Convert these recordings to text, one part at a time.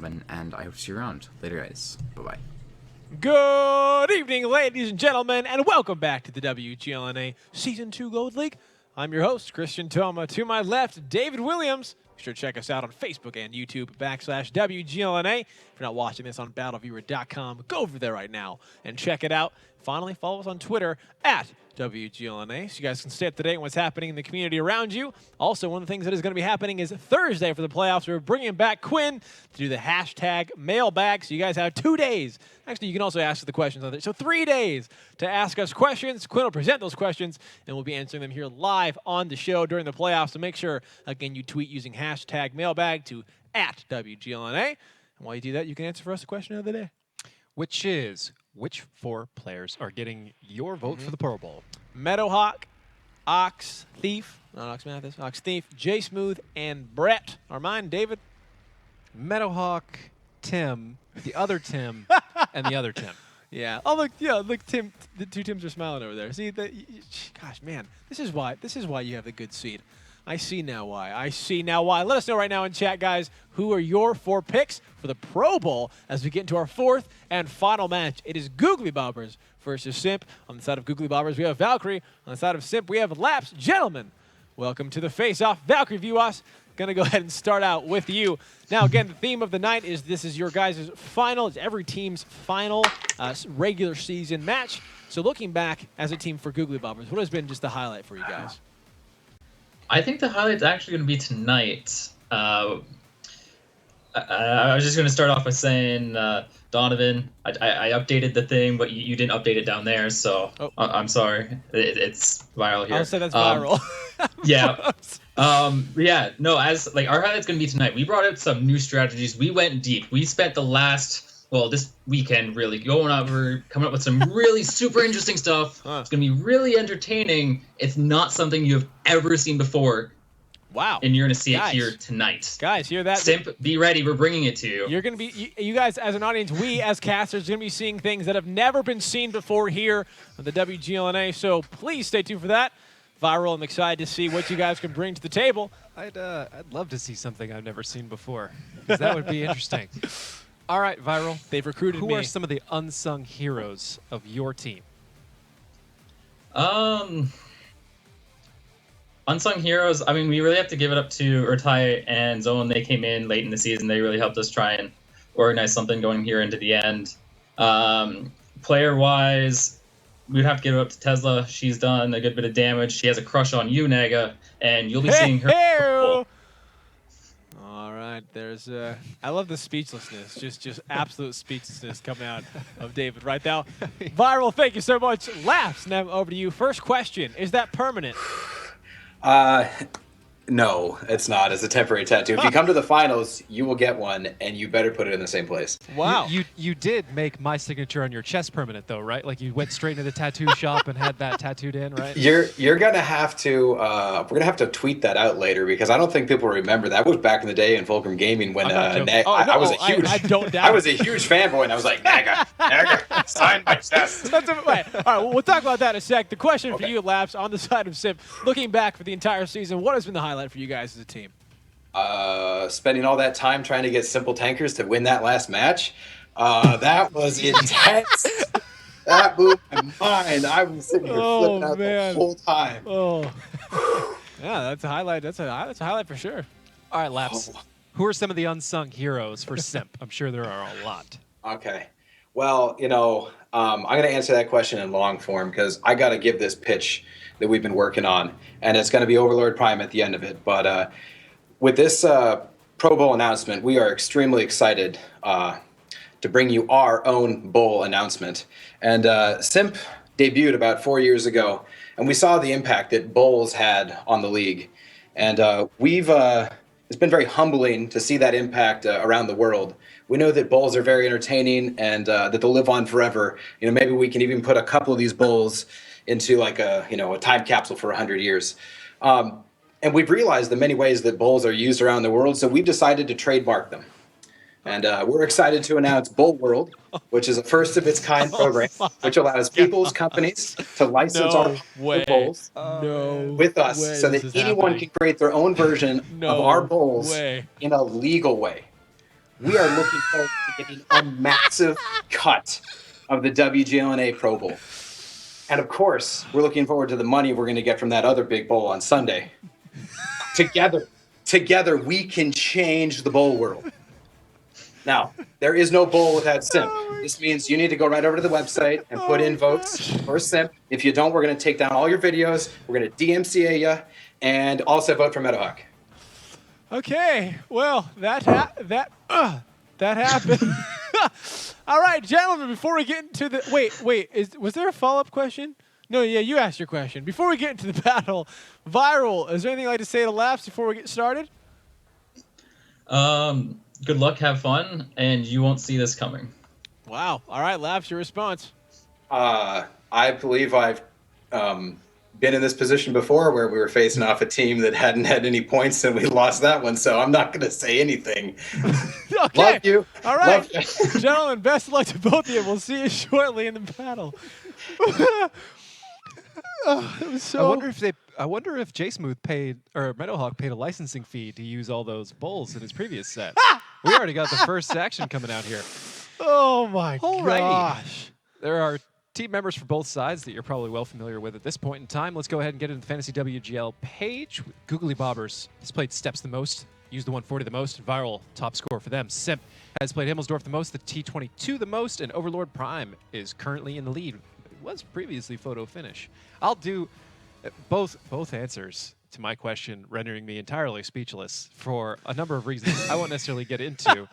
gentlemen, and I hope to see you around. Later, guys. Bye-bye. Good evening, ladies and gentlemen, and welcome back to the WGLNA Season 2 Gold League. I'm your host, Christian Toma. To my left, David Williams. Be sure to check us out on Facebook and YouTube /WGLNA. If you're not watching this on battleviewer.com, go over there right now and check it out. Finally, follow us on Twitter @WGLNA so you guys can stay up to date on what's happening in the community around you. Also, one of the things that is going to be happening is Thursday for the playoffs. We're bringing back Quinn to do the hashtag mailbag. So you guys have 2 days. Actually, you can also ask the questions on there. So 3 days to ask us questions. Quinn will present those questions, and we'll be answering them here live on the show during the playoffs. So make sure, again, you tweet using hashtag mailbag to @WGLNA. And while you do that, you can answer for us the question of the day. Which is, which 4 players are getting your vote for the Pro Bowl? Meadowhawk, Ox Thief, not Ox Mathis, Ox Thief, Jay Smooth, and Brett are mine. David? Meadowhawk, Tim, the other Tim, and the other Tim. Yeah. Oh, look, yeah, look, Tim, the 2 Tims are smiling over there. See, gosh, man, this is why you have the good seat. I see now why. I see now why. Let us know right now in chat, guys, who are your 4 picks for the Pro Bowl as we get into our 4th and final match. It is Googlybobbers versus Simp. On the side of Googlybobbers, we have Valkyrie. On the side of Simp, we have Laps. Gentlemen, welcome to the face-off. Valkyrie Viewas, going to go ahead and start out with you. Now, again, the theme of the night is this is your guys' final. It's every team's final regular season match. So looking back as a team for Googlybobbers, what has been just the highlight for you guys? I think the highlight's actually going to be tonight. I was just going to start off by saying, Donovan, I updated the thing, but you didn't update it down there, so I'm sorry. It's viral here. I'll say that's viral. Yeah. Yeah, no, as like our highlight's going to be tonight. We brought out some new strategies. We went deep. We spent the last, this weekend really coming up with some really super interesting stuff. It's going to be really entertaining. It's not something you have ever seen before. Wow. And you're going to see it here tonight. Guys, hear that? Simp, be ready. We're bringing it to you. You're going to be, you guys as an audience, we as casters, are going to be seeing things that have never been seen before here on the WGLNA. So please stay tuned for that. Viral, I'm excited to see what you guys can bring to the table. I'd love to see something I've never seen before, because that would be interesting. All right, Viral. They've recruited me. Who are some of the unsung heroes of your team? Unsung heroes, I mean, we really have to give it up to Urtai and Zone. They came in late in the season. They really helped us try and organize something going here into the end. Player-wise, we'd have to give it up to Tesla. She's done a good bit of damage. She has a crush on you, Naga, and you'll be seeing her. All right, there's I love the speechlessness, just absolute speechlessness coming out of David right now. Viral, thank you so much. Laughs, now over to you. First question, is that permanent? No, it's not. It's a temporary tattoo. If you come to the finals, you will get one, and you better put it in the same place. Wow. You did make my signature on your chest permanent, though, right? Like you went straight into the tattoo shop and had that tattooed in, right? You're gonna have to. We're gonna have to tweet that out later because I don't think people remember that was back in the day in Fulcrum Gaming when I was a huge. I don't doubt. I was a huge fanboy, and I was like, Naga, sign my chest. Wait, all right, well, we'll talk about that in a sec. The question for you, Laps, on the side of Simp, looking back for the entire season, what has been the highlight for you guys as a team? Spending all that time trying to get Simple Tankers to win that last match, that was intense. That blew my mind. I was sitting here flipping out the whole time. Oh, yeah, that's a highlight. That's a highlight for sure. All right, Laps. Who are some of the unsung heroes for Simp? I'm sure there are a lot. Okay. Well, I'm going to answer that question in long form because I got to give this pitch that we've been working on, and it's going to be Overlord Prime at the end of it. But with this Pro Bowl announcement, we are extremely excited to bring you our own bowl announcement. And Simp debuted about 4 years ago, and we saw the impact that bowls had on the league. And it's been very humbling to see that impact around the world. We know that bowls are very entertaining and that they'll live on forever. Maybe we can even put a couple of these bowls into like a time capsule for 100 years. And we've realized the many ways that bowls are used around the world, so we've decided to trademark them. And we're excited to announce Bowl World, which is a first-of-its-kind program, which allows people's companies to license our bowls with us so that anyone can create their own version of our bowls in a legal way. we are looking forward to getting a massive cut of the WGLNA Pro Bowl. And of course, we're looking forward to the money we're going to get from that other big bowl on Sunday. Together, we can change the bowl world. Now, there is no bowl without SIMP. This means you need to go right over to the website and put in votes for SIMP. If you don't, we're going to take down all your videos. We're going to DMCA you, and also vote for Meadowhawk. Okay, well, that happened. All right, gentlemen, before we get into the... Wait, was there a follow-up question? No, yeah, you asked your question. Before we get into the battle, Viral, is there anything you'd like to say to Laps before we get started? Good luck, have fun, and you won't see this coming. Wow. All right, Laps, your response. I believe I've been in this position before where we were facing off a team that hadn't had any points and we lost that one, so I'm not going to say anything. Okay. Love you. All right. Love you. Gentlemen, best of luck to both of you. We'll see you shortly in the battle. It was so... I wonder if J-Smooth paid, or Meadowhawk paid a licensing fee to use all those bowls in his previous set. We already got the first action coming out here. Oh my Alrighty. gosh. There are team members for both sides that you're probably well familiar with at this point in time. Let's go ahead and get into the Fantasy WGL page. Googlybobbers has played Steps the most, used the 140 the most, and Viral top score for them. SIMP has played Himmelsdorf the most, the T22 the most, and Overlord Prime is currently in the lead. It was previously photo finish. I'll do both answers to my question, rendering me entirely speechless for a number of reasons I won't necessarily get into,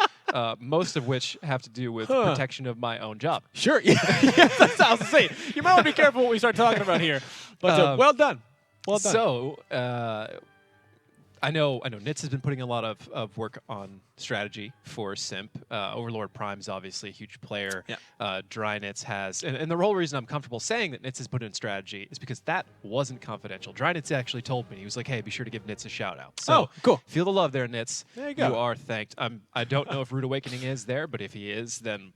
most of which have to do with protection of my own job. Sure. Yeah, that's what I was saying. You might want to be careful what we start talking about here. But well done. Well done. So, I know Nitz has been putting a lot of work on strategy for SIMP. Overlord Prime's obviously a huge player. Yeah. Dry Nitz has, and the whole reason I'm comfortable saying that Nitz has put in strategy is because that wasn't confidential. Dry Nitz actually told me, he was like, hey, be sure to give Nitz a shout out. So cool. Feel the love there, Nitz. There you go. You are thanked. I don't know if Rude Awakening is there, but if he is, then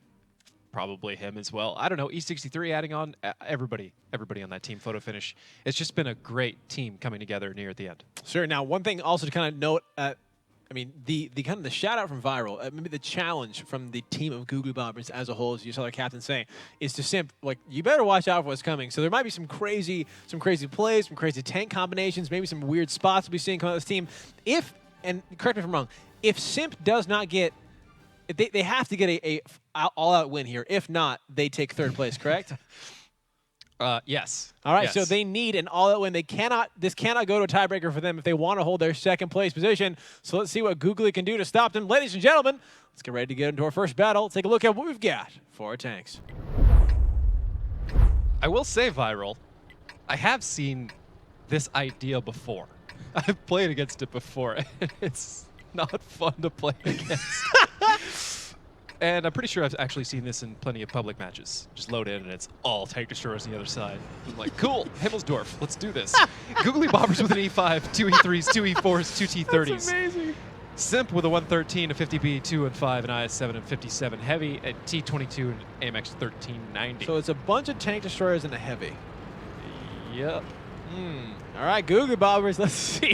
probably him as well. I don't know. E63 adding on everybody on that team photo finish. It's just been a great team coming together near at the end. Sure. Now, one thing also to kind of note, I mean, the kind of the shout out from Viral, maybe the challenge from the team of Googlybobbers as a whole, as you saw their captain saying, is to SIMP, like, you better watch out for what's coming. So there might be some crazy plays, some crazy tank combinations, maybe some weird spots we'll be seeing come out of this team. If, and correct me if I'm wrong, if SIMP does not get, they have to get a all-out win here. If not, they take third place, correct? Yes. All right, yes. so they need an all-out win. This cannot go to a tiebreaker for them if they want to hold their second place position. So let's see what Googly can do to stop them. Ladies and gentlemen, let's get ready to get into our first battle. Take a look at what we've got for our tanks. I will say, Viral, I have seen this idea before. I've played against it before, and it's not fun to play against. And I'm pretty sure I've actually seen this in plenty of public matches. Just load in, and it's all tank destroyers on the other side. I'm like, cool, Himmelsdorf, let's do this. Googlybobbers with an E5, 2 E3s, 2 E4s, 2 T30s. That's amazing. SIMP with a 113, a 50B, 2 and 5, an IS-7 and 57 heavy, a T22 and AMX 1390. So it's a bunch of tank destroyers and a heavy. Yep. All right, Googlybobbers, let's see.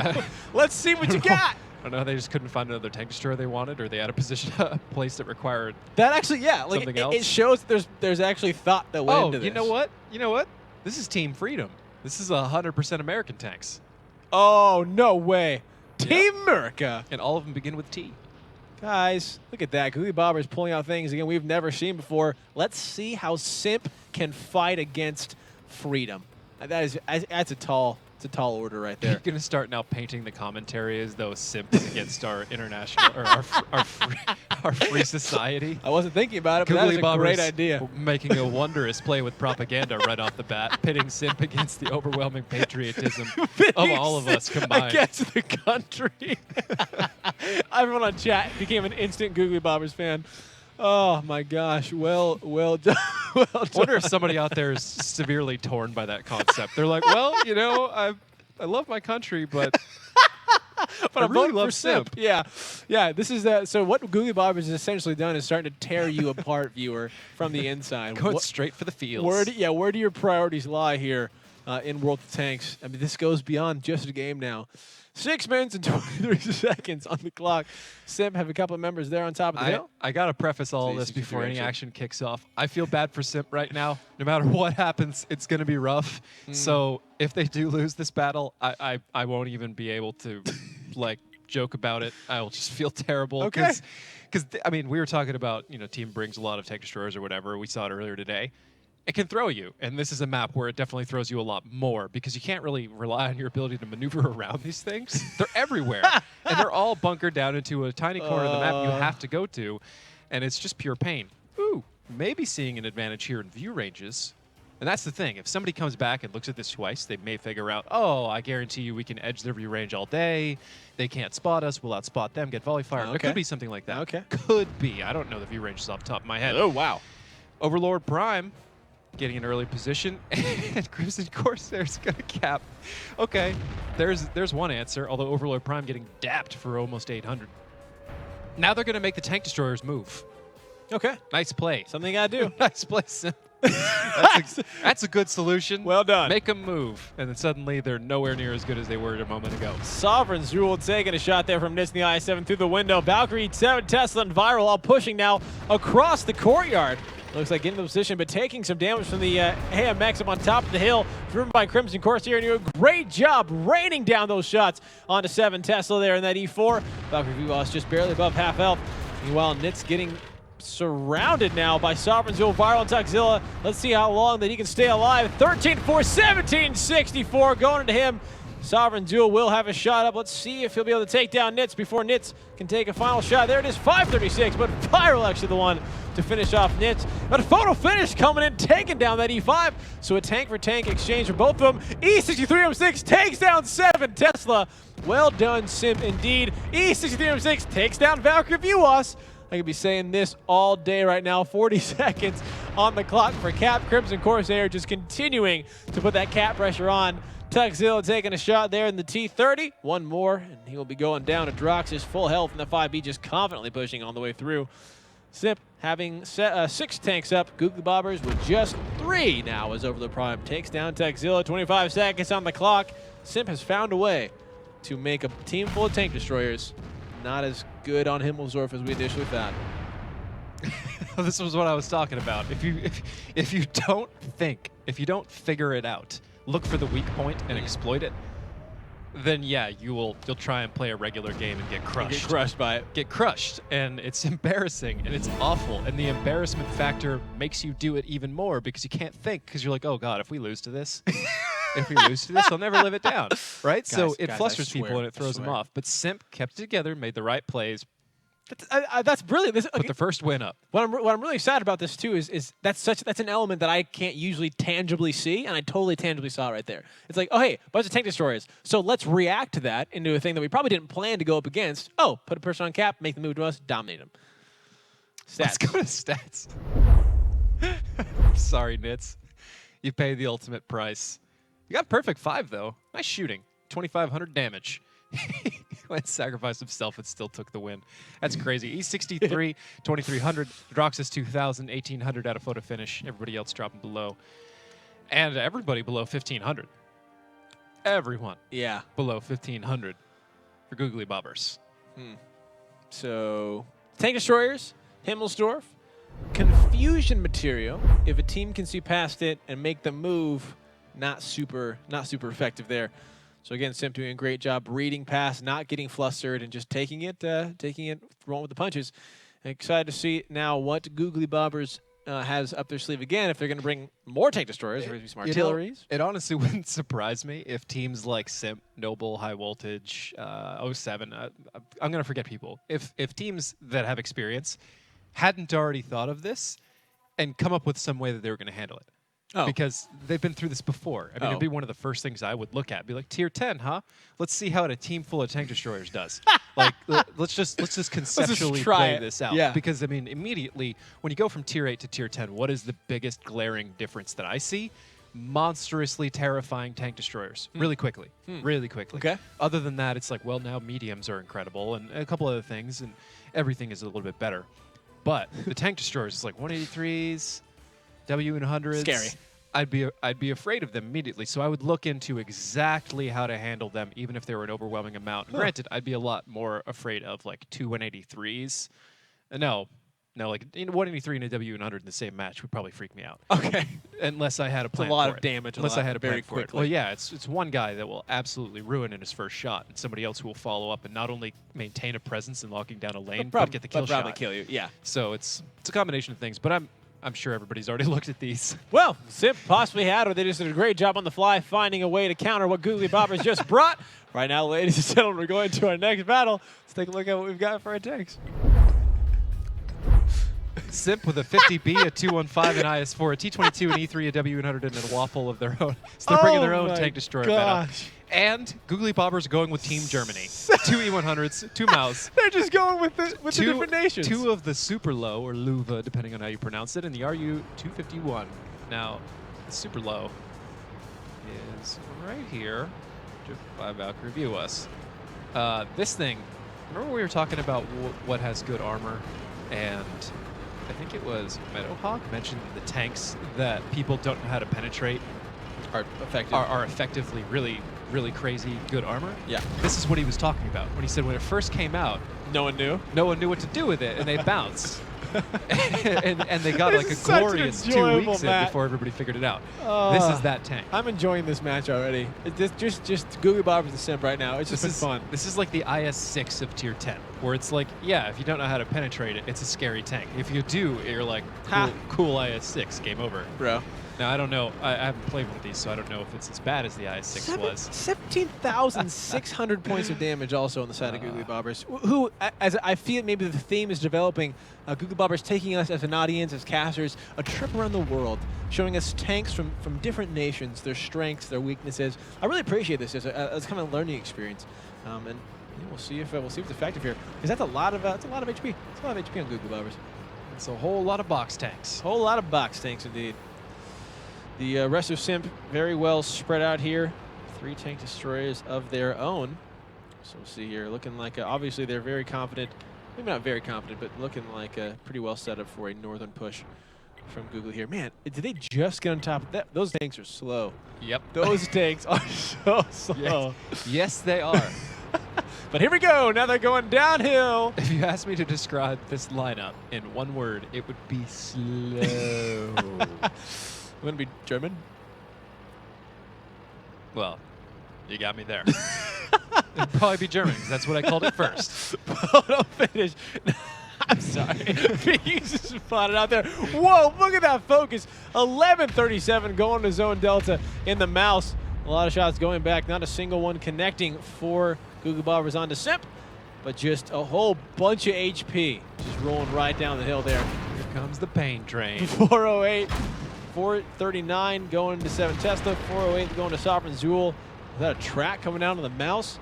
Let's see what you got. I don't know, they just couldn't find another tank destroyer they wanted, or they had a place that required that actually, yeah, like something else. It shows that there's actually thought that went into this. You know what? You know what? This is Team Freedom. This is 100% American tanks. Oh, no way. Yep. Team America. And all of them begin with T. Guys, look at that. Googlybobbers pulling out things, again, we've never seen before. Let's see how SIMP can fight against Freedom. That's a tall order right there. You're going to start now painting the commentary as though SIMP is against our international, or our free society. I wasn't thinking about it, but that is a great idea. Making a wonderous play with propaganda right off the bat, pitting SIMP against the overwhelming patriotism of all of us combined. Against the country. Everyone on chat became an instant Googlybobbers fan. Oh my gosh! Well done. Well done. I wonder if somebody out there is severely torn by that concept. They're like, well, you know, I love my country, but I really love SIMP. Yeah. This is so what Googlybobbers has essentially done is starting to tear you apart, viewer, from the inside. Going straight for the fields. Where do your priorities lie here in World of Tanks? I mean, this goes beyond just a game now. 6 minutes and 23 seconds on the clock. Simp have a couple of members there on top of the hill. I got to preface all this before any action kicks off. I feel bad for Simp right now. No matter what happens, it's going to be rough. So if they do lose this battle, I won't even be able to like joke about it. I will just feel terrible. Okay. Because, I mean, we were talking about, team brings a lot of tank destroyers or whatever. We saw it earlier today. It can throw you, and this is a map where it definitely throws you a lot more because you can't really rely on your ability to maneuver around these things. They're everywhere, and they're all bunkered down into a tiny corner of the map you have to go to, and it's just pure pain. Ooh, maybe seeing an advantage here in view ranges. And that's the thing. If somebody comes back and looks at this twice, they may figure out, oh, I guarantee you we can edge their view range all day. They can't spot us. We'll outspot them, get volley fire. Okay. There could be something like that. Okay. Could be. I don't know the view ranges off the top of my head. Oh, wow. Overlord Prime getting an early position, and Crimson Corsair's going to cap. Okay, there's one answer, although Overlord Prime getting dapped for almost 800. Now they're going to make the tank destroyers move. Okay. Nice play. Something you got to do. Nice play, Sim. That's a good solution. Well done. Make them move. And then suddenly they're nowhere near as good as they were a moment ago. Sovereign's Jewel taking a shot there from Nitz in the I-7 through the window. Valkyrie, 7, Tesla, and Viral all pushing now across the courtyard. Looks like getting the position, but taking some damage from the AMX up on top of the hill, driven by Crimson Corsair, and you do a great job raining down those shots onto 7 Tesla there in that E4. Valkyrie V-Boss just barely above half health. Meanwhile, Nitz getting surrounded now by Sovereign's Jewel, Viral, and Tuxzilla. Let's see how long that he can stay alive. 13-4, 17-64 going into him. Sovereign Jewel will have a shot up. Let's see if he'll be able to take down Nitz before Nitz can take a final shot. There it is, 5:36, but Viral actually the one to finish off Nitz. But a photo finish coming in, taking down that E5. So a tank for tank exchange for both of them. E63M6 takes down 7 Tesla. Well done, Simp, indeed. E63M6 takes down Valkyrie Vuos. I could be saying this all day right now. 40 seconds on the clock for Cap. Crimson Corsair just continuing to put that cap pressure on. Tuxzilla taking a shot there in the T30. One more, and he will be going down to Drox's full health, and the 5B just confidently pushing on the way through. Simp having 6 tanks up. Googlybobbers with just 3 now as Overlord Prime takes down Tuxzilla. 25 seconds on the clock. Simp has found a way to make a team full of tank destroyers not as good on Himmelsorf as we initially thought. This was what I was talking about. If you don't think, if you don't figure it out, look for the weak point and exploit it, then yeah, you'll try and play a regular game and get crushed. Get crushed by it. Get crushed, and it's embarrassing and it's awful, and the embarrassment factor makes you do it even more because you can't think, because you're like, oh god, if we lose to this, I'll never live it down, right? So it flusters people and it throws them off. But Simp kept it together, made the right plays. That's brilliant. Put the first win up. What I'm really sad about this too is that's an element that I can't usually tangibly see, and I totally tangibly saw it right there. It's like, oh hey, bunch of tank destroyers. So let's react to that into a thing that we probably didn't plan to go up against. Oh, put a person on cap, make them move to us, dominate them. Stats. Let's go to stats. Sorry, Nitz. You paid the ultimate price. You got perfect 5 though. Nice shooting. 2,500 damage. Went sacrificed himself and still took the win. That's crazy. E63, 2,300. Droxus 2,000, 1,800 at a photo finish. Everybody else dropping below. And everybody below 1,500. Everyone. Yeah. Below 1,500 for Googlybobbers. So, tank destroyers, Himmelsdorf, confusion material. If a team can see past it and make them move, not super effective there. So again, Simp doing a great job reading past, not getting flustered, and just taking it, rolling with the punches. And excited to see now what Googlybobbers has up their sleeve again. If they're going to bring more tank destroyers, or maybe some artilleries. It honestly wouldn't surprise me if teams like Simp, Noble, High Voltage, 07, I'm going to forget people. If teams that have experience hadn't already thought of this and come up with some way that they were going to handle it. Oh. Because they've been through this before. I mean, it'd be one of the first things I would look at. Be like, tier 10, huh? Let's see how a team full of tank destroyers does. Like, let's just conceptually play this out. Yeah. Because I mean, immediately when you go from tier 8 to tier 10, what is the biggest glaring difference that I see? Monstrously terrifying tank destroyers. Really quickly. Really quickly. Okay. Other than that, it's like, well, now mediums are incredible and a couple other things, and everything is a little bit better. But the tank destroyers is like 183s. W100s. Scary. I'd be afraid of them immediately. So I would look into exactly how to handle them, even if they were an overwhelming amount. And granted, I'd be a lot more afraid of like 2 183s. No, like 183 and a W100 in the same match would probably freak me out. Okay. Unless I had a plan a lot for of it. damage. Unless I had a plan very for quickly. it. Well, yeah, it's one guy that will absolutely ruin in his first shot, and somebody else who will follow up and not only maintain a presence in locking down a lane, but get the kill probably shot. kill you. Yeah. So it's a combination of things, but I'm sure everybody's already looked at these. Well, Simp possibly had, or they just did a great job on the fly finding a way to counter what Googlybobbers just brought. Right now, ladies and gentlemen, we're going to our next battle. Let's take a look at what we've got for our tanks. Simp with a 50B, a 215, an IS-4, a T-22, an E3, a W100, and a waffle of their own. So they're bringing their own tank destroyer meta. And Googlybobbers are going with Team Germany. 2 E100s, 2 Maus. They're just going with the different nations. 2 of the super low, or Luva, depending on how you pronounce it, and the RU-251. Now, the super low is right here. Just Valkyrie view us. This thing, remember we were talking about what has good armor, and I think it was Meadowhawk mentioned the tanks that people don't know how to penetrate Are effective. are effectively really, really crazy good armor. Yeah. This is what he was talking about when he said when it first came out, No one knew. no one knew what to do with it, and they bounced. and they got This like is a such an glorious 2 enjoyable weeks in match. before everybody figured it out. This is that tank. I'm enjoying this match already. It's just Googlybobbers and Simp right now. It's just been fun. This is like the IS-6 of Tier 10, where it's like, yeah, if you don't know how to penetrate it, it's a scary tank. If you do, you're like, cool IS-6, game over. Bro. Now, I don't know. I haven't played one of these, so I don't know if it's as bad as the IS-6 was. 17,600 points of damage also on the side of Googlybobbers, who, as I feel maybe the theme is developing, Googlybobbers taking us as an audience, as casters, a trip around the world, showing us tanks from different nations, their strengths, their weaknesses. I really appreciate this as kind of a learning experience, and yeah, we'll see if it's effective here, because that's a lot of HP. It's a lot of HP on Googlybobbers. It's a whole lot of box tanks. Whole lot of box tanks indeed. The rest of Simp very well spread out here. 3 tank destroyers of their own. So we'll see here, looking like obviously they're very confident. Maybe not very confident, but looking like pretty well set up for a northern push from Googly here. Man, did they just get on top of that? Those tanks are slow. Yep. Those tanks are so slow. Yes, they are. But here we go. Now they're going downhill. If you asked me to describe this lineup in one word, it would be slow. Wouldn't it be German? Well, you got me there. It'd probably be German, 'cause that's what I called it first. Photo finish. I'm sorry. He's just spotted out there. Whoa, look at that focus. 11:37 going to zone delta in the mouse. A lot of shots going back. Not a single one connecting for Googlybobbers onto Simp, but just a whole bunch of HP just rolling right down the hill there. Here comes the pain train. 408, 439 going to 7 Tesla, 408 going to Sovereign Zool. Is that a track coming down to the mouse?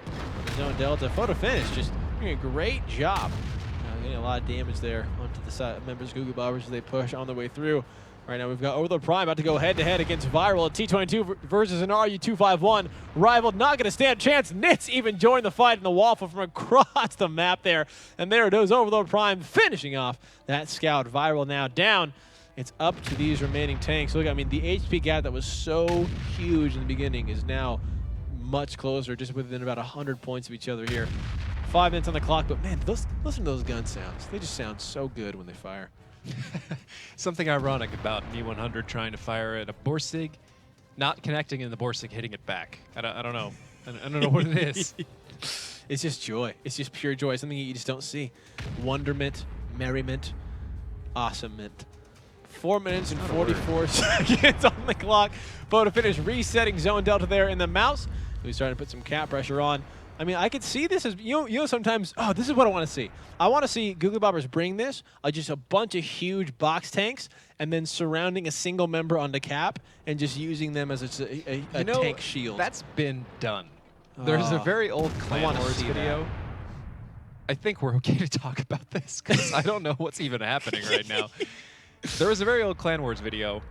Zone delta. Photo finish. Just doing a great job. Getting a lot of damage there onto the side members of Googlybobbers as they push on their way through. Right now we've got Overlord Prime about to go head-to-head against Viral, a T-22 versus an RU-251. Rival not going to stand a chance. Nits even joined the fight in the waffle from across the map there. And there it is, Overlord Prime finishing off that scout. Viral now down. It's up to these remaining tanks. Look, I mean, the HP gap that was so huge in the beginning is now much closer, just within about 100 points of each other here. 5 minutes on the clock, but man, listen to those gun sounds. They just sound so good when they fire. Something ironic about an E100 trying to fire at a Borsig, not connecting and the Borsig hitting it back. I don't know. I don't know what it is. It's just joy. It's just pure joy. Something you just don't see. Wonderment, merriment, awesomement. 4 minutes and 44 seconds on the clock. Photo finish resetting zone delta there in the mouse. We're starting to put some cap pressure on. I mean, I could see this as, you know, sometimes, this is what I want to see. I want to see Googlybobbers bring this, just a bunch of huge box tanks, and then surrounding a single member on the cap, and just using them as a tank shield. That's been done. There's a very old Clan Wars video. That. I think we're okay to talk about this, because I don't know what's even happening right now. There was a very old Clan Wars video.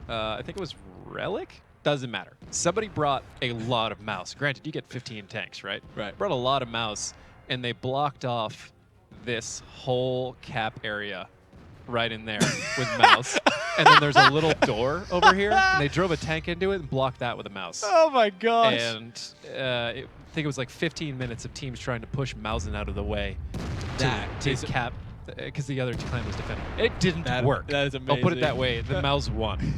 I think it was Relic? Doesn't matter. Somebody brought a lot of mouse. Granted, you get 15 tanks, right? Right. Brought a lot of mouse, and they blocked off this whole cap area right in there with mouse. and then there's a little door over here, and they drove a tank into it and blocked that with a mouse. Oh my gosh. And I think it was like 15 minutes of teams trying to push Mausen out of the way to cap, because the other clan was defending. It didn't work. That is amazing. I'll put it that way. The Mouse won.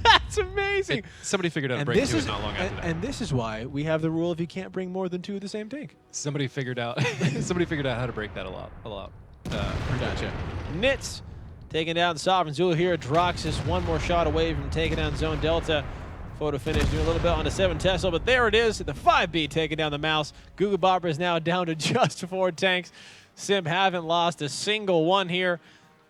That's amazing. Somebody figured out how to break two not long after that. And this is why we have the rule of you can't bring more than 2 of the same tank. Somebody figured out. Somebody figured out how to break that a lot. Gotcha. Nits taking down Sovereign Zulu here. Droxus one more shot away from taking down Zone Delta. Photo finish doing a little bit on the 7 Tesla, but there it is. The 5B taking down the Mouse. Googlybobbers now down to just 4 tanks. Simp haven't lost a single one here.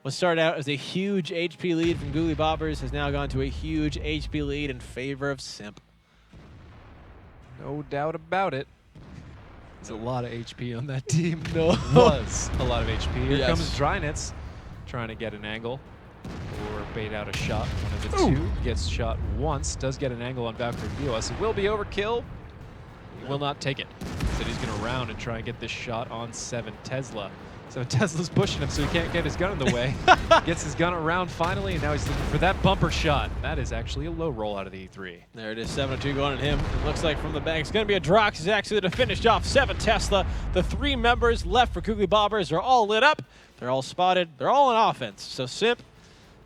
What started out as a huge HP lead from Googlybobbers has now gone to a huge HP lead in favor of Simp. No doubt about it. There's a lot of HP on that team. No. Was a lot of HP. Here Yes. comes Drynets trying to get an angle or bait out a shot. One of the two gets shot once, does get an angle on Valkyrie Vios. It will be overkill. He will not take it. So he's going to round and try and get this shot on 7 Tesla. So Tesla's pushing him so he can't get his gun in the way. Gets his gun around finally, and now he's looking for that bumper shot. That is actually a low roll out of the E3. There it is, 7-2 going at him. It looks like from the back, it's going to be a Drox actually to finish off 7 Tesla. The 3 members left for Googlybobbers are all lit up. They're all spotted. They're all on offense. So Simp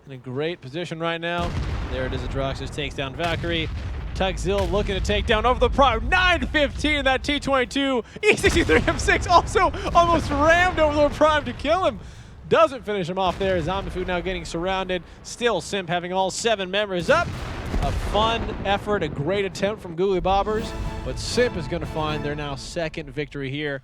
in a great position right now. There it is, a Droxus takes down Valkyrie. Tugzil looking to take down over the Prime. 9-15 in that T-22. E63 M6 also almost rammed over the Prime to kill him. Doesn't finish him off there. Zombifu now getting surrounded. Still Simp having all 7 members up. A fun effort, a great attempt from Googlybobbers, but Simp is going to find their now 2nd victory here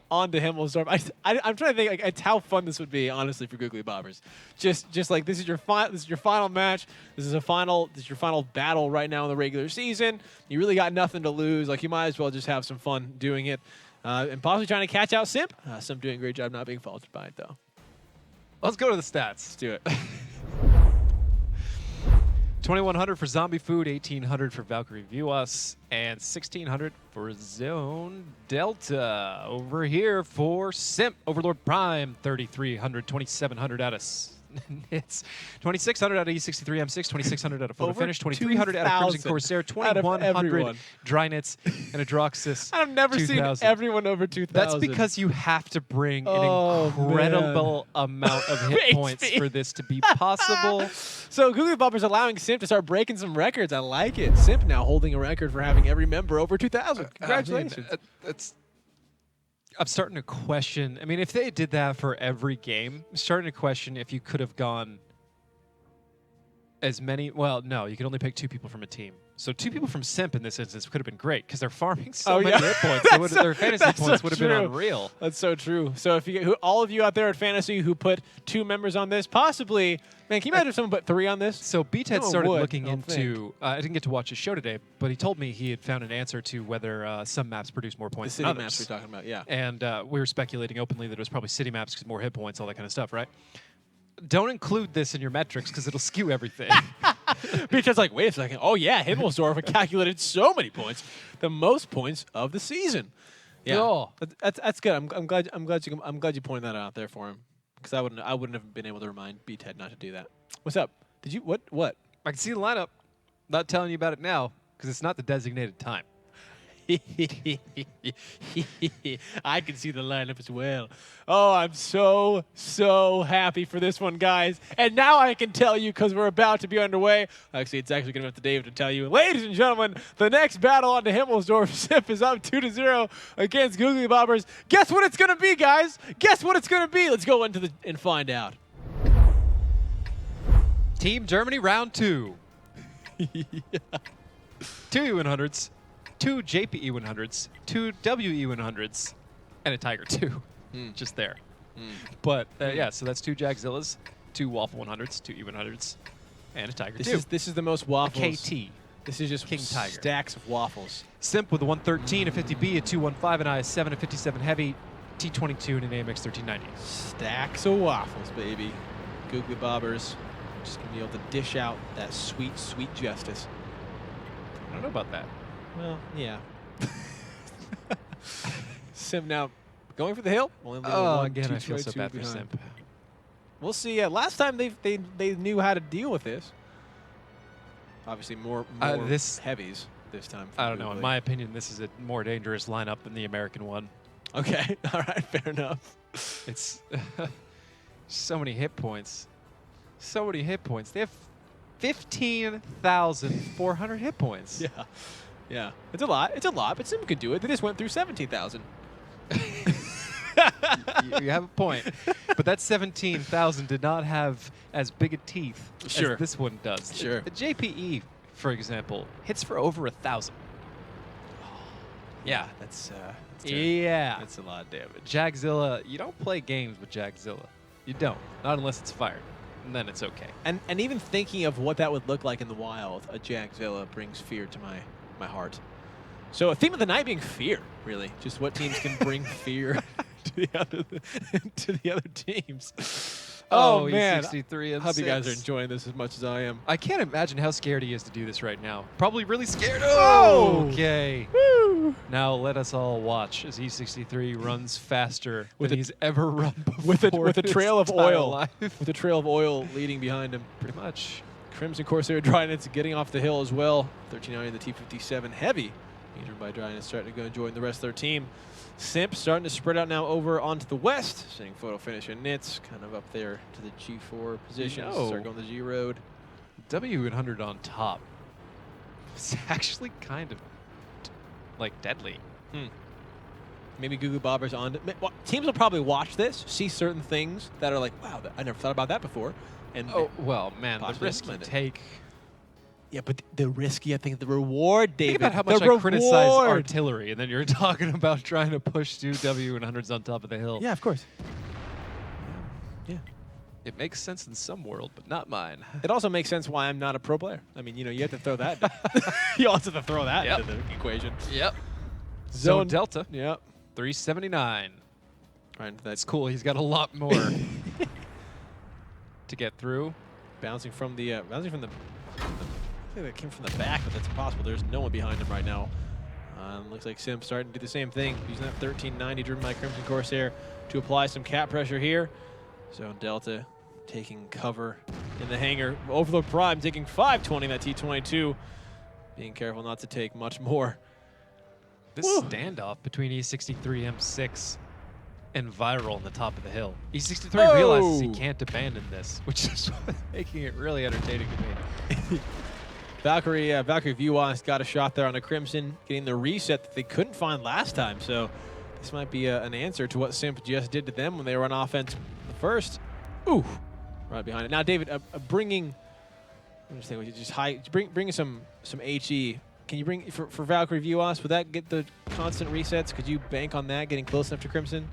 onto Himmelsdorf. I'm trying to think like how fun this would be, honestly, for Googlybobbers. Just like this is your final match. This is your final battle right now in the regular season. You really got nothing to lose. Like you might as well just have some fun doing it, and possibly trying to catch out Simp. Simp doing a great job not being faulted by it though. Let's go to the stats. Let's do it. 2,100 for Zombie Food, 1,800 for Valkyrie Vios, and 1,600 for Zone Delta. Over here for Simp, Overlord Prime, 3,300, 2,700 out of Nits, 2,600 out of E63 M6, 2,600 out of Photo Over Finish, 2,300 out of Crimson Corsair, 2,100 Drynets, and a Droxus. I've never seen everyone over 2,000. That's because you have to bring an incredible amount of hit points for this to be possible. So Googlybobbers allowing Simp to start breaking some records. I like it. Simp now holding a record for having every member over 2,000. Congratulations. I'm starting to question. I mean, if they did that for every game, I'm starting to question if you could have gone as many. Well, no, you could only pick 2 people from a team. So 2 people from Simp in this instance could have been great because they're farming so many hit points. Their fantasy points would have been unreal. That's so true. So if you all of you out there at Fantasy who put 2 members on this, possibly, man, can you imagine if someone put 3 on this? So Beathead started looking into. I didn't get to watch his show today, but he told me he had found an answer to whether some maps produce more points The than city others. maps we're talking about, yeah. And we were speculating openly that it was probably city maps because more hit points, all that kind of stuff, right? Don't include this in your metrics because it'll skew everything. Because like, wait a second. Oh yeah, Himmelsdorf calculated so many points, the most points of the season. Yeah, Oh. that's good. I'm glad you pointed that out there for him because I wouldn't have been able to remind Beathead not to do that. What's up? Did you what? I can see the lineup. Not telling you about it now because it's not the designated time. I can see the lineup as well. Oh, I'm so happy for this one, guys. And now I can tell you because we're about to be underway. Actually, it's actually going to be up to David to tell you. Ladies and gentlemen, the next battle on the Himmelsdorf. Simp is up 2-0 against Googlybobbers. Guess what it's going to be, guys? Guess what it's going to be? Let's go into and find out. Team Germany round 2. 2 E100s. 2 JPE 100s, 2 WE 100s, and a Tiger 2. Just there. But yeah, so that's 2 Jagzillas, 2 Waffle 100s, 2 E100s, and a Tiger 2. This is the most waffles. KT. This is just King Tiger. Stacks of waffles. Simp with a 113, a 50B, a 215, an IS-7, a 57 Heavy, T22, and an AMX 1390. Stacks of waffles, baby. Googlybobbers just going to be able to dish out that sweet, sweet justice. I don't know about that. Well, yeah. Simp now going for the hill. Only leaving one, again, two, I feel so two bad for behind. Simp. We'll see. Last time they knew how to deal with this. Obviously, more heavies this time. I don't know. In my opinion, this is a more dangerous lineup than the American one. Okay. All right. Fair enough. It's so many hit points. So many hit points. They have 15,400 hit points. Yeah. Yeah. It's a lot. It's a lot, but Sim could do it. They just went through 17,000. You have a point. But that 17,000 did not have as big a teeth Sure. as this one does. Sure. The JPE, for example, hits for over 1,000. Yeah. That's Yeah. That's a lot of damage. Jagzilla, you don't play games with Jagzilla. You don't. Not unless it's fired. And then it's okay. And even thinking of what that would look like in the wild, a Jagzilla brings fear to my heart. So a theme of the night being fear, really. Just what teams can bring fear to the other teams. Oh man, 63 and I hope you guys are 6. enjoying this as much as I am. I can't imagine how scared he is to do this right now. Probably really scared. Oh! Okay. Woo! Now let us all watch as E63 runs faster With than a- he's ever run before. with a in trail his of entire oil, life. with a trail of oil leading behind him. Pretty much. Crimson Corsair Drynets getting off the hill as well. 1390 the T57 heavy. Injured by Drynets starting to go and join the rest of their team. Simp starting to spread out now over onto the west. Sending photo finish and Nits kind of up there to the G4 position. know. Start going the G road. W100 on top. It's actually kind of like deadly. Maybe Googlybobbers on. Teams will probably watch this, see certain things that are like, wow, I never thought about that before. And Oh, well, man, the Possibly risk you implement it. take. yeah, but the risky, I think the reward, David. Think about how much the I criticize reward. artillery, and then you're talking about trying to push two W100s on top of the hill. Yeah, of course. Yeah. It makes sense in some world, but not mine. It also makes sense why I'm not a pro player. I mean, you have to throw that. You also have to throw that Yep. into the equation. Yep. Zone- So Delta, Yep. 379. Right, That's that's cool. He's got a lot more to get through. bouncing from the. I think that came from the back, but that's impossible. There's no one behind him right now. Looks like Simp starting to do the same thing, using that 1390 driven by Crimson Corsair to apply some cap pressure here. So Delta taking cover in the hangar. Overload Prime taking 520 that T22. Being careful not to take much more. This Woo. standoff between E63 M6 and Viral on the top of the hill. E63 Oh. realizes he can't abandon this, which is making it really entertaining to me. Valkyrie Viewas got a shot there on the Crimson, getting the reset that they couldn't find last time. So this might be an answer to what Simp just did to them when they were on offense first. Ooh, right behind it. Now, David, bringing, I'm just thinking, bring some HE. Can you bring for Valkyrie Viewas? Would that get the constant resets? Could you bank on that getting close enough to Crimson?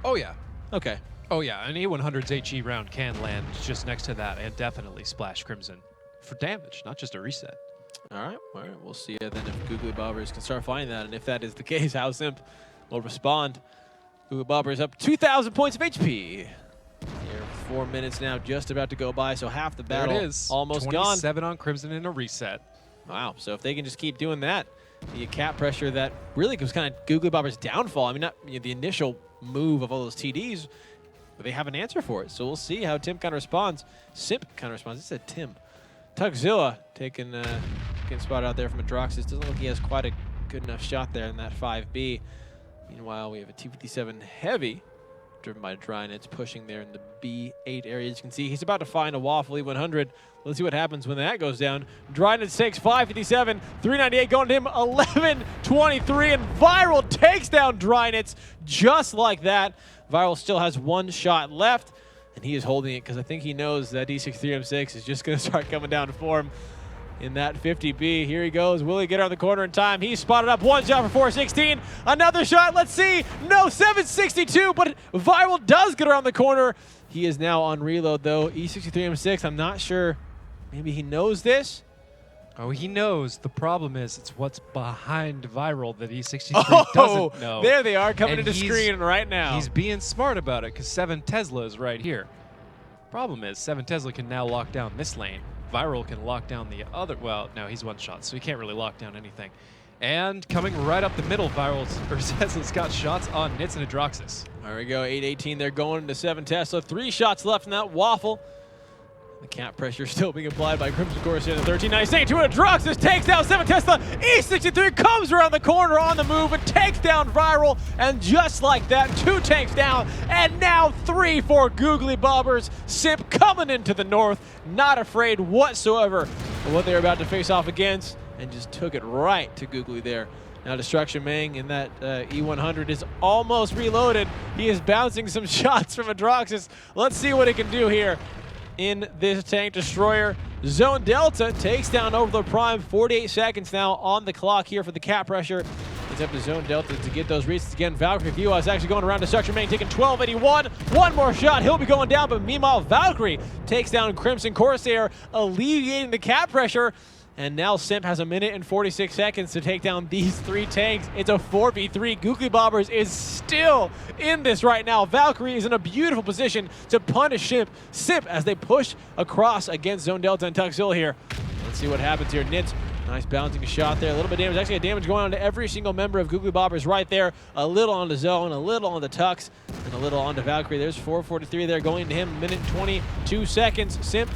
Oh, yeah. Okay. Oh, yeah. An E100's HE round can land just next to that and definitely splash Crimson for damage, not just a reset. All right. We'll see then if Googlybobbers can start finding that, and if that is the case, how Simp will respond. Googlybobbers up 2,000 points of HP. Here, 4 minutes now, just about to go by, so half the battle There it is. almost gone. 27 on Crimson and a reset. Wow. So if they can just keep doing that, the cap pressure that really was kind of Googlybobbers' downfall. I mean, not the initial move of all those TDs, but they have an answer for it. So we'll see how Tim kind of responds. Simp kind of responds. It said Tim. Tugzilla getting spotted out there from Adroxis. Doesn't look like he has quite a good enough shot there in that 5B. Meanwhile, we have a T57 heavy driven by Drynets pushing there in the B8 area. As you can see, he's about to find a Waffle E100. Let's see what happens when that goes down. Drynets takes 557, 398 going to him, 1123, and Viral takes down Drynets just like that. Viral still has one shot left, and he is holding it because I think he knows that D63M6 is just going to start coming down for him in that 50B. Here he goes. Will he get around the corner in time? He's spotted up. One shot for 416. Another shot. Let's see. No, 762, but Viral does get around the corner. He is now on reload, though. E63M6, I'm not sure. Maybe he knows this. Oh, he knows. The problem is it's what's behind Viral that E63 doesn't know. There they are coming And into he's- screen right now. He's being smart about it because 7 Tesla is right here. Problem is 7 Tesla can now lock down this lane. Viral can lock down the other. Well, no, he's one shot, so he can't really lock down anything. And coming right up the middle, Tesla's got shots on Nits and Adroxis. There we go, 8-18. They're going into 7 Tesla. 3 shots left in that waffle. The cap pressure still being applied by Crimson Corsair in the 13. Nice to Adroxus takes down 7 Tesla. E63 comes around the corner on the move and takes down Viral. And just like that, 2 tanks down. And now 3 for Googlybobbers. Simp coming into the north, not afraid whatsoever of what they're about to face off against. And just took it right to Googly there. Now Destruction Mang in that E100 is almost reloaded. He is bouncing some shots from Adroxus. Let's see what he can do here in this tank destroyer. Zone Delta takes down Overlord Prime. 48 seconds now on the clock here for the cap pressure. It's up to Zone Delta to get those resets again. Valkyrie View is actually going around Destruction Mang, taking 1281. One more shot, he'll be going down, but meanwhile Valkyrie takes down Crimson Corsair, alleviating the cap pressure. And now Simp has 1 minute and 46 seconds to take down these 3 tanks. It's a 4v3. Googlybobbers is still in this right now. Valkyrie is in a beautiful position to punish Simp as they push across against Zone Delta and Tux Hill here. Let's see what happens here. Nitz, nice bouncing shot there. A little bit of damage. Actually, a damage going on to every single member of Googlybobbers right there. A little on the Zone, a little on the Tux, and a little on to Valkyrie. There's 443 there going to him. 1 minute and 22 seconds. Simp,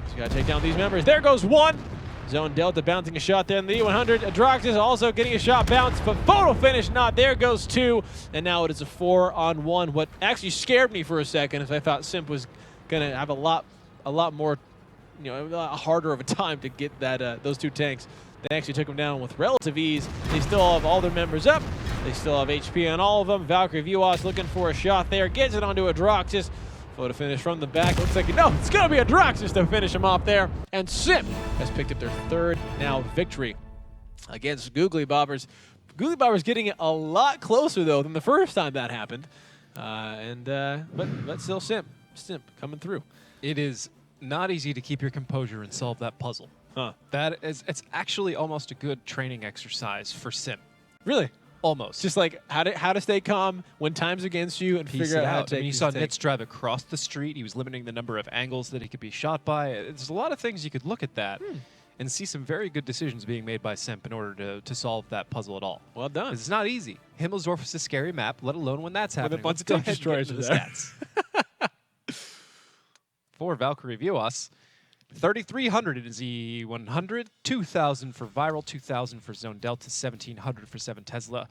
he's got to take down these members. There goes 1. Zone Delta bouncing a shot there in the E100. Adroxus also getting a shot bounced, but photo finish not. There goes 2. And now it is a 4-on-1. What actually scared me for a second is I thought Simp was going to have a lot more, a lot harder of a time to get that those 2 tanks. They actually took them down with relative ease. They still have all their members up. They still have HP on all of them. Valkyrie Vuos looking for a shot there. Gets it onto Adroxus. Photo finish from the back. Looks like, no, it's going to be Adroxus to finish him off there. And Simp has picked up their 3rd now victory against Googlybobbers. Googlybobbers getting it a lot closer, though, than the first time that happened. But still Simp coming through. It is not easy to keep your composure and solve that puzzle. Huh. It's actually almost a good training exercise for Simp. Really? Almost. Just like how to stay calm when time's against you and Piece figure it out how out. to take You these saw takes. Nitz drive across the street. He was limiting the number of angles that he could be shot by. There's a lot of things you could look at that and see some very good decisions being made by Simp in order to solve that puzzle at all. Well done. It's not easy. Himmelsdorf is a scary map, let alone when that's happening. a bunch Let's of go tank ahead and get destroyers into the there. stats. For Valkyrie Vuos, 3,300 is E100, 2,000 for Viral, 2,000 for Zone Delta, 1,700 for 7 Tesla,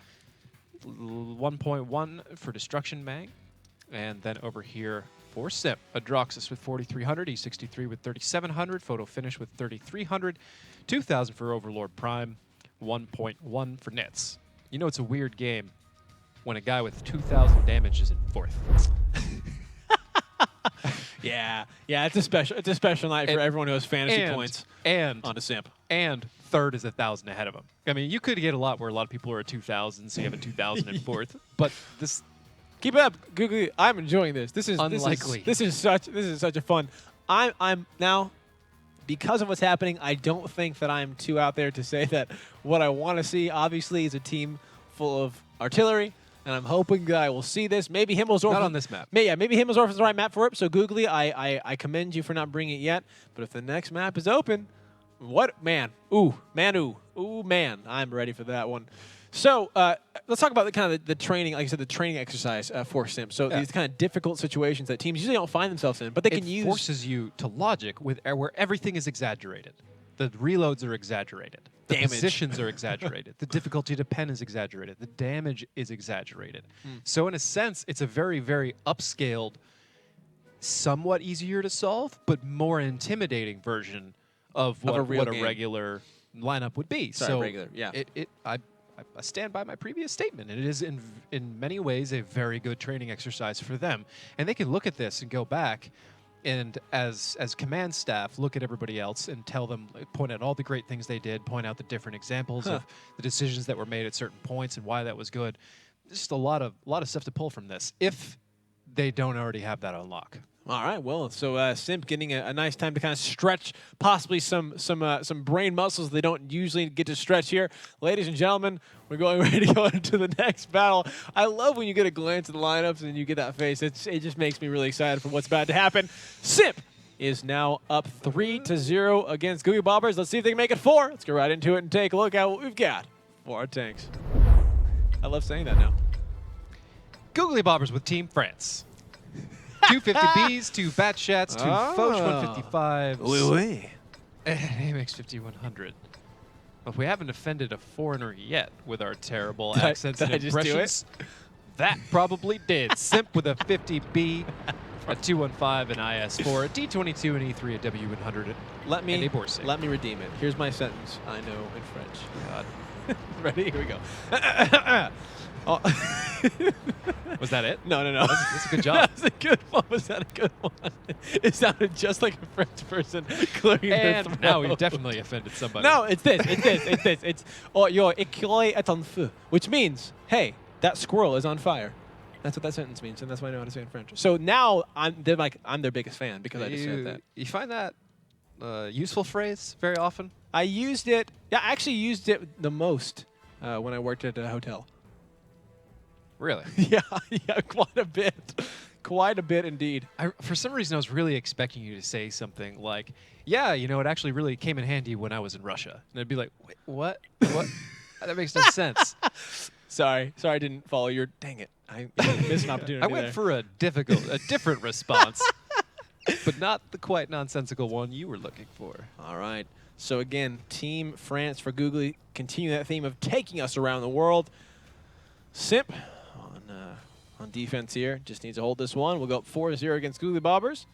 1.1 for Destruction Mang. And then over here for Simp, Adroxus with 4,300, E63 with 3,700, Photo Finish with 3,300, 2,000 for Overlord Prime, 1.1 for Nitz. You know it's a weird game when a guy with 2,000 damage is in 4th. Yeah, it's a special night for everyone who has fantasy points and on a Simp. And 3rd is 1,000 ahead of him. I mean, you could get a lot where a lot of people are at 2,000, so you have a 2,000 in 4th. But this, Keep it up, Googly. I'm enjoying this. This is Unlikely. This is such a fun. I'm now, because of what's happening, I don't think that I'm too out there to say that what I want to see obviously is a team full of artillery. And I'm hoping that I will see this. Maybe Himmelsdorf. Not on this map. Maybe Himmelsdorf is the right map for it. So Googly, I commend you for not bringing it yet. But if the next map is open, what man? Ooh, man! I'm ready for that one. So let's talk about the training. Like I said, the training exercise for Simp. So these kind of difficult situations that teams usually don't find themselves in, but they can use. It forces you to logic where everything is exaggerated. The reloads are exaggerated. The Damage. positions are exaggerated. The difficulty to pen is exaggerated. The damage is exaggerated. So in a sense, it's a very, very upscaled, somewhat easier to solve, but more intimidating version of what a regular lineup would be. Sorry, regular, yeah. I stand by my previous statement. It is in many ways a very good training exercise for them. And they can look at this and go back and as command staff, look at everybody else and tell them, point out all the great things they did, point out the different examples of the decisions that were made at certain points and why that was good. Just a lot of stuff to pull from this, if they don't already have that on lock. All right, well, so Simp getting a nice time to kind of stretch possibly some brain muscles they don't usually get to stretch here. Ladies and gentlemen, we're going ready to go into the next battle. I love when you get a glance at the lineups and you get that face. It just makes me really excited for what's about to happen. Simp is now up 3-0 against Googlybobbers. Let's see if they can make it 4. Let's go right into it and take a look at what we've got for our tanks. I love saying that now. Googlybobbers with Team France. 2 50Bs, 2 Bat Chats, 2 Foch 155s, Oui. and AMX 5100. But we haven't offended a foreigner yet with our terrible accents did and I just do it? impressions. That probably did. Simp with a 50B, a 215, an IS4, a D22, an E3, a W100, Let me and a Borsig. let me redeem it. Here's my sentence. I know in French. God. Ready? Here we go. Oh. Was that it? No. That's a good job. That was a good one. Was that a good one? It sounded just like a French person clearing their And throat. now we've definitely offended somebody. No, it's this. It's oh, your écureuil est en feu, which means, hey, that squirrel is on fire. That's what that sentence means, and that's why I know how to say it in French. So now I'm their biggest fan because I just said that. You find that useful phrase very often? I used it. Yeah, I actually used it the most when I worked at a hotel. Really? yeah, quite a bit indeed. For some reason, I was really expecting you to say something like, yeah, you know, it actually really came in handy when I was in Russia. And I'd be like, wait, what? What? That makes no sense. Sorry, I didn't follow your. Dang it, I missed an opportunity. I went for a different response, but not the quite nonsensical one you were looking for. All right. So again, Team France for Googly continue that theme of taking us around the world. Simp on defense here just needs to hold this one. We'll go up 4-0 against Googlybobbers,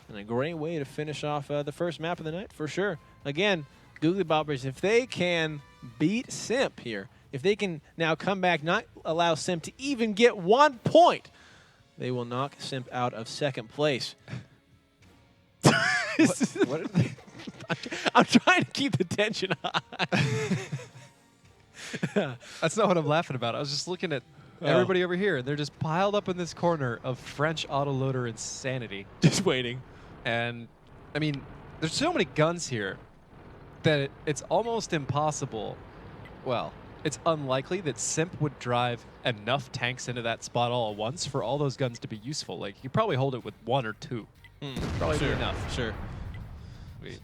and a great way to finish off the first map of the night for sure. Again, Googlybobbers, if they can beat Simp here, if they can now come back, not allow Simp to even get 1 point, they will knock Simp out of second place. What are they? I'm trying to keep the tension high. That's not what I'm laughing about. I was just looking at everybody over here. They're just piled up in this corner of French autoloader insanity. Just waiting. And, I mean, there's so many guns here that it's almost impossible. Well, it's unlikely that Simp would drive enough tanks into that spot all at once for all those guns to be useful. Like, you probably hold it with 1 or 2. Probably be enough. Sure. Wait.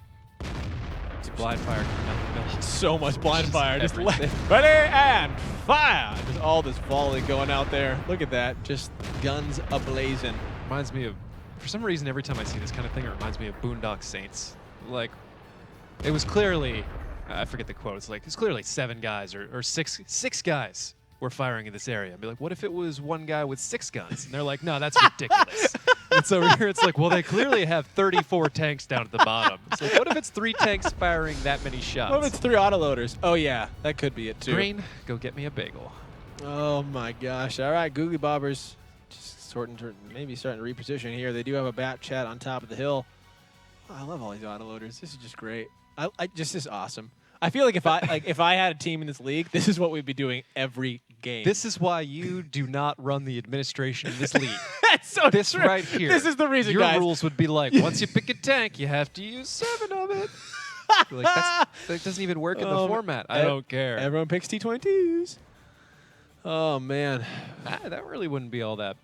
It's blind fire coming out the middle. So much blind fire. Just everything. ready and fire. Just all this volley going out there. Look at that. Just guns ablazing. Reminds me of, for some reason, every time I see this kind of thing, it reminds me of Boondock Saints. Like, it was clearly, I forget the quote, it's like, it's clearly 7 guys or six guys were firing in this area. I'd be like, what if it was 1 guy with 6 guns? And they're like, no, that's ridiculous. And so over here, it's like, well, they clearly have 34 tanks down at the bottom. It's like, what if it's 3 tanks firing that many shots? What if it's 3 autoloaders? Oh, yeah. That could be it, too. Green, go get me a bagel. Oh, my gosh. All right, Googlybobbers just maybe starting to reposition here. They do have a bat chat on top of the hill. Oh, I love all these autoloaders. This is just great. This is awesome. I feel like if I had a team in this league, this is what we'd be doing every game. This is why you do not run the administration of this league. That's so This true. right here. This is the reason, Your guys. rules would be like, once you pick a tank, you have to use 7 of it. Like, that doesn't even work in the format. I don't care. Everyone picks T22s. Oh, man. That really wouldn't be all that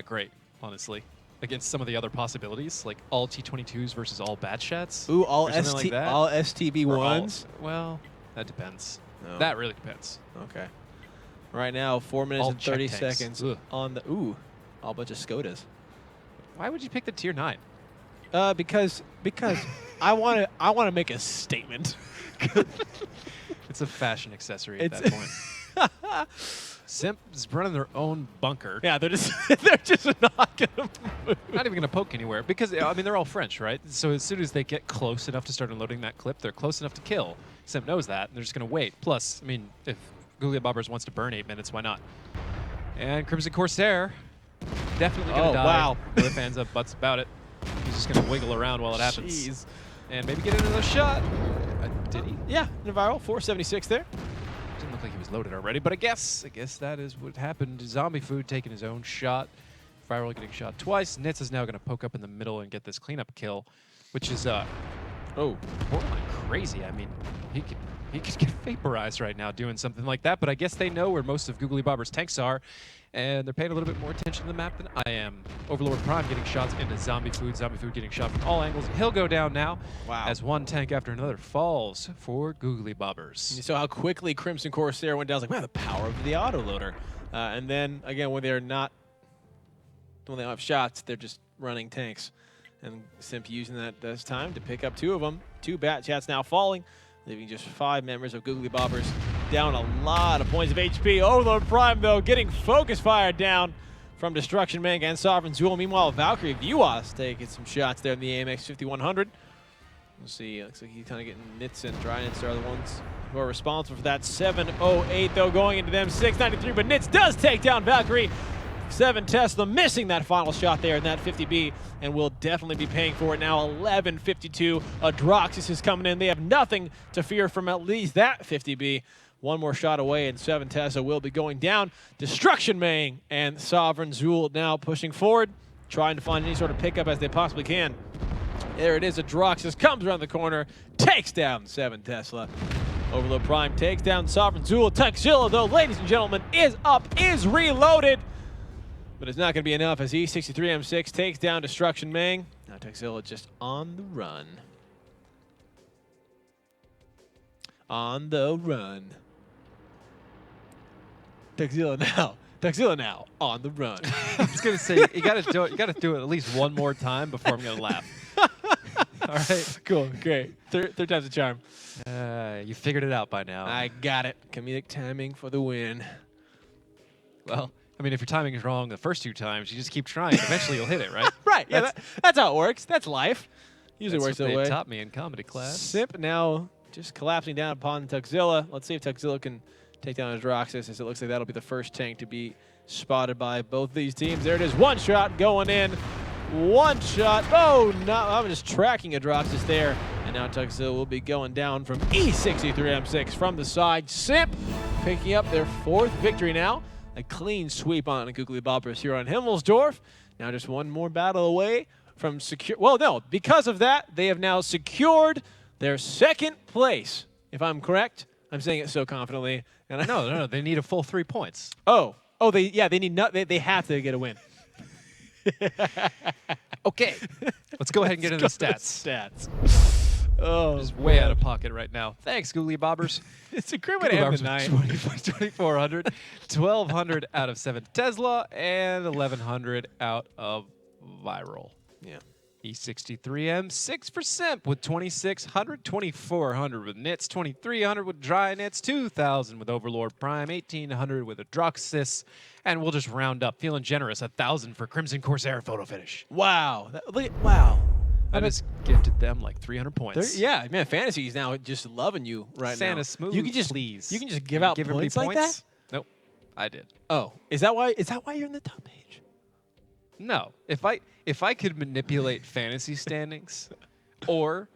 great, honestly. Against some of the other possibilities, like all T22s versus all bad shots. Ooh, all or something like that. all STB Or all- ones. Well, that depends. No. That really depends. Okay. Right now, 4 minutes All and 30 check tanks. seconds Ugh. on the all bunch of Skodas. Why would you pick the tier 9? Because I want to make a statement. It's a fashion accessory at It's- that point. Simp is running their own bunker. Yeah, they're just not gonna move. Not even going to poke anywhere because, I mean, they're all French, right? So as soon as they get close enough to start unloading that clip, they're close enough to kill. Simp knows that, and they're just going to wait. Plus, I mean, if Googlybobbers wants to burn 8 minutes, why not? And Crimson Corsair, definitely going to die. Wow. No ifs, ands, or buts about it. He's just going to wiggle around while it happens. Jeez. And maybe get another shot. Did he? Yeah, Navarro, 476 there. Didn't look like he was loaded already, but I guess that is what happened. Zombie Food taking his own shot. Viral getting shot twice. Nitz is now going to poke up in the middle and get this cleanup kill, which is borderline crazy. I mean, he could get vaporized right now doing something like that, but I guess they know where most of Googlybobbers' tanks are, and they're paying a little bit more attention to the map than I am. Overlord Prime getting shots into Zombie Food getting shot from all angles. He'll go down now. Wow. As one tank after another falls for Googlybobbers. You saw how quickly Crimson Corsair went down. I was like, wow, the power of the autoloader. And then, again, when they don't have shots, they're just running tanks. And SIMP using that this time to pick up 2 of them. 2 bat chats now falling, leaving just 5 members of Googlybobbers down a lot of points of HP. Overlord Prime, though, getting focus fired down from Destruction Mank and Sovereign Zool. Meanwhile, Valkyrie Vuas taking some shots there in the AMX 5100. We'll see. Looks like he's kind of getting Nits and Dry Nits are the ones who are responsible for that. 708, though, going into them. 693, but Nits does take down Valkyrie. 7 Tesla missing that final shot there in that 50B, and will definitely be paying for it now. 1152. Adroxys is coming in. They have nothing to fear from at least that 50B. 1 more shot away, and 7 Tesla will be going down. Destruction Mang and Sovereign Zool now pushing forward, trying to find any sort of pickup as they possibly can. There it is. Adroxys comes around the corner, takes down 7 Tesla. Overlord Prime takes down Sovereign Zool. Tuxzilla, though, ladies and gentlemen, is up, is reloaded. But it's not going to be enough as E63M6 takes down Destruction Mang. Now Tuxzilla just on the run. On the run. Tuxzilla now on the run. I was gonna say you gotta do it. You gotta do it at least one more time before I'm gonna laugh. All right. Cool. Great. Third time's a charm. You figured it out by now. I got it. Comedic timing for the win. Well, I mean, if your timing is wrong the first 2 times, you just keep trying. Eventually, you'll hit it, right? Right. Yeah. That's how it works. That's life. Usually That's works what that they way. taught me in comedy class. SIMP now just collapsing down upon Tuxzilla. Let's see if Tuxzilla can take down Adroxys, as it looks like that'll be the first tank to be spotted by both these teams. There it is. 1 shot going in. 1 shot. Oh, no. I'm just tracking Adroxys there. And now Tuxzilla will be going down from E63M6 from the side. SIMP picking up their 4th victory now. A clean sweep on the Googlybobbers here on Himmelsdorf. Now just 1 more battle away from secure. Well, no, because of that, they have now secured their 2nd place, if I'm correct. I'm saying it so confidently. And No, they need a full 3 points. They need they have to get a win. Okay, let's go ahead and get into the stats. Stats. Oh, Just way out of pocket right now. Thanks, Googlybobbers. It's a great way to end the night. 2,400, 1,200 out of 7 Tesla, and 1,100 out of Viral. Yeah. E63M, 6% with 2,600, 2,400 with Nits, 2,300 with Dry Nits, 2,000 with Overlord Prime, 1,800 with Adroxys, and we'll just round up. Feeling generous, 1,000 for Crimson Corsair photo finish. Wow. Wow. I just gifted them like 300 points. Yeah, man, Fantasy is now just loving you right now. Santa smooth, You can just please. You can just give out everybody points like that? Nope, I did. Oh, is that why you're in the top page? No, if I could manipulate fantasy standings, or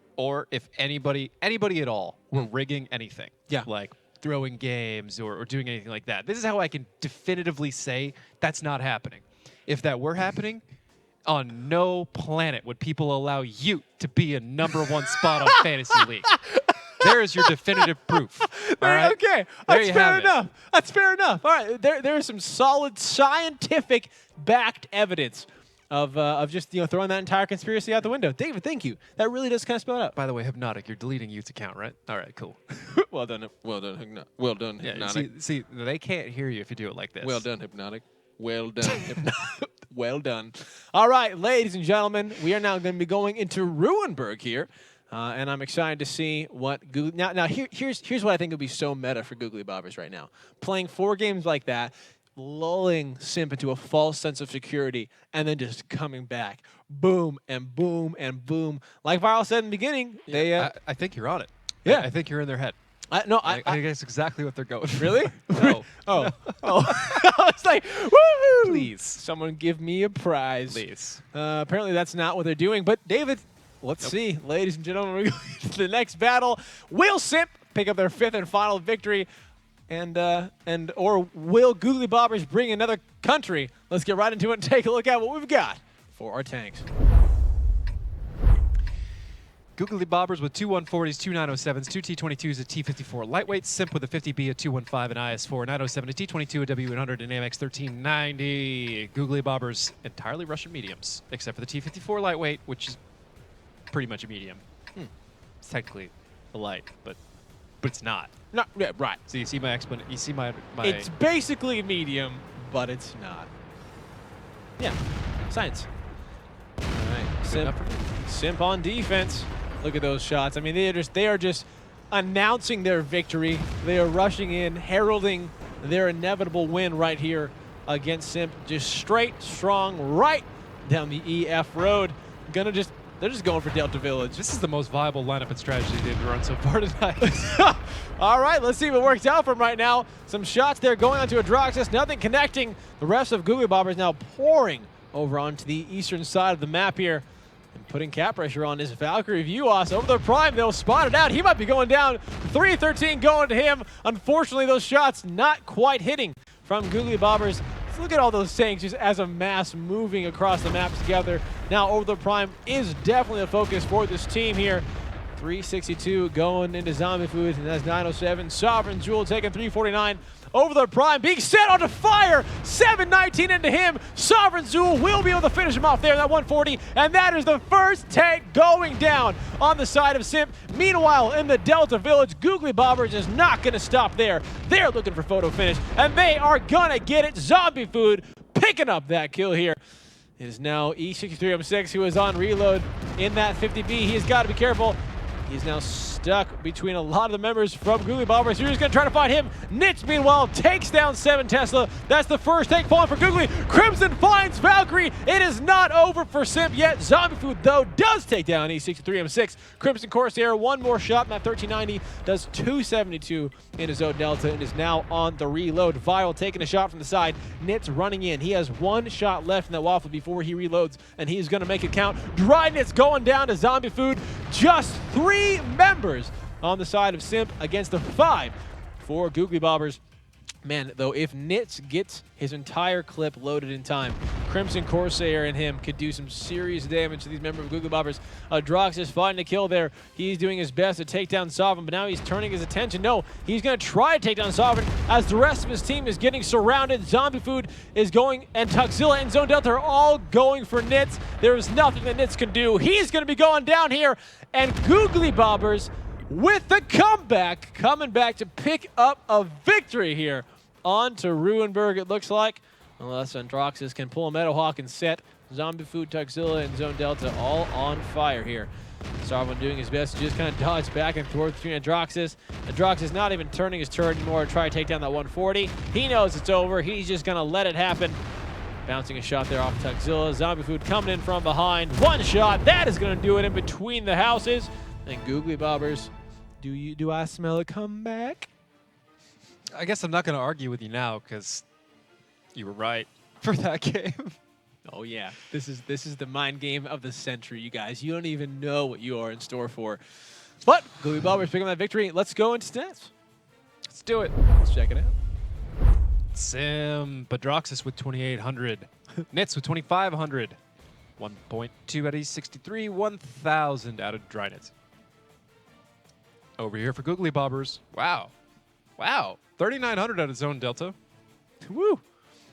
if anybody at all were rigging anything, Yeah. like throwing games or doing anything like that, this is how I can definitively say that's not happening. If that were happening, on no planet would people allow you to be a #1 spot on Fantasy League. There is your definitive proof. All right? Okay, There that's you fair have it. enough. That's fair enough. All right, there is some solid scientific backed evidence of just throwing that entire conspiracy out the window. David, thank you. That really does kind of spell it out. By the way, Hypnotic, you're deleting Youth's account, right? All right, cool. Well done, Yeah, Hypnotic. see, they can't hear you if you do it like this. Well done, Hypnotic. Well done, Hypnotic. Well done. All right, ladies and gentlemen, we are now going to be going into Ruinberg here. And I'm excited to see what Google. Now here's what I think would be so meta for Googlybobbers right now. Playing 4 games like that, lulling SIMP into a false sense of security, and then just coming back, boom and boom and boom. Like Viral said in the beginning, they. I think you're on it. Yeah. I think you're in their head. I I think that's exactly what they're going for. really? No. Oh. I was like, woo! Please. Someone give me a prize. Please. Apparently that's not what they're doing. But David, let's see, ladies and gentlemen, we're going to the next battle. Will SIMP pick up their 5th and final victory, or will Googlybobbers bring another country? Let's get right into it and take a look at what we've got for our tanks. Googlybobbers with 2 140s, 2 907s, 2 T22s, a T54 lightweight, SIMP with a 50B, a 215, an IS4, 907, a T22, a W100, an AMX 1390. Googlybobbers entirely Russian mediums, except for the T54 lightweight, which is pretty much a medium. It's technically a light, but but it's not. No, yeah, right. So you see my explanation. You see my. It's basically medium, but it's not. Yeah, science. All right, Simp on defense. Look at those shots. I mean, they are just announcing their victory. They are rushing in, heralding their inevitable win right here against Simp. Just straight, strong, right down the EF road. They're just going for Delta Village. This is the most viable lineup and strategy they've run so far tonight. All right, let's see if it works out for them right now. Some shots there going onto Adroxus, nothing connecting. The rest of Googlybobbers now pouring over onto the eastern side of the map here and putting cap pressure on this Valkyrie Vuos over the prime. They'll spot it out. He might be going down. 313 going to him. Unfortunately, those shots not quite hitting from Googlybobbers. Look at all those tanks just as a mass moving across the map together. Now over the prime is definitely a focus for this team here. 362 going into zombie food, and that's 907. Sovereign Jewel taking 349 over the prime, being set onto fire. 719 into him. Sovereign Jewel will be able to finish him off there, that 140, and that is the first tank going down on the side of Simp. Meanwhile, in the Delta Village, Googlybobbers is not going to stop there. They're looking for photo finish, and they are going to get it. Zombie food picking up that kill here. It is now E63M6 who is on reload in that 50B. He has got to be careful. He's now stuck between a lot of the members from Googlybobbers. He's going to try to find him. Nitz, meanwhile, takes down 7 Tesla. That's the first tank falling for Googly. Crimson finds Valkyrie. It is not over for Simp yet. Zombie Food, though, does take down E63M6. Crimson Corsair, one more shot. Map 1390 does 272 in his own Delta and is now on the reload. Viral taking a shot from the side. Nitz running in. He has one shot left in that waffle before he reloads, and he's going to make it count. Dry Nitz going down to Zombie Food. Just 3 members on the side of Simp against the 5 for Googlybobbers. Man, though, if Nitz gets his entire clip loaded in time, Crimson Corsair and him could do some serious damage to these members of Googlybobbers. Drox is finding a kill there. He's doing his best to take down Sovereign, but now he's turning his attention. No, he's going to try to take down Sovereign as the rest of his team is getting surrounded. Zombie Food is going, and Tuxzilla and Zone Delta are all going for Nitz. There is nothing that Nitz can do. He's going to be going down here, and Googlybobbers with the comeback, coming back to pick up a victory here on to Ruinberg, it looks like. Unless Androxus can pull a Meadowhawk and set Zombie Food, Tuxzilla, and Zone Delta all on fire here. Sovereign doing his best to just kind of dodge back and forth between Androxus. Androxus not even turning his turret anymore to try to take down that 140. He knows it's over. He's just going to let it happen. Bouncing a shot there off Tuxzilla. Zombie Food coming in from behind. One shot. That is going to do it in between the houses. And Googlybobbers, do I smell a comeback? I guess I'm not going to argue with you now because you were right for that game. Oh yeah, this is the mind game of the century, you guys. You don't even know what you are in store for. But Googlybobbers picking up that victory. Let's go into stats. Let's do it. Let's check it out. Simp Badroxus with 2,800. Nitz with 2,500. 1.2 out of E63. 1,000 out of Dry Nitz. Over here for Googlybobbers. Wow. Wow. 3,900 out of Zone Delta. Woo.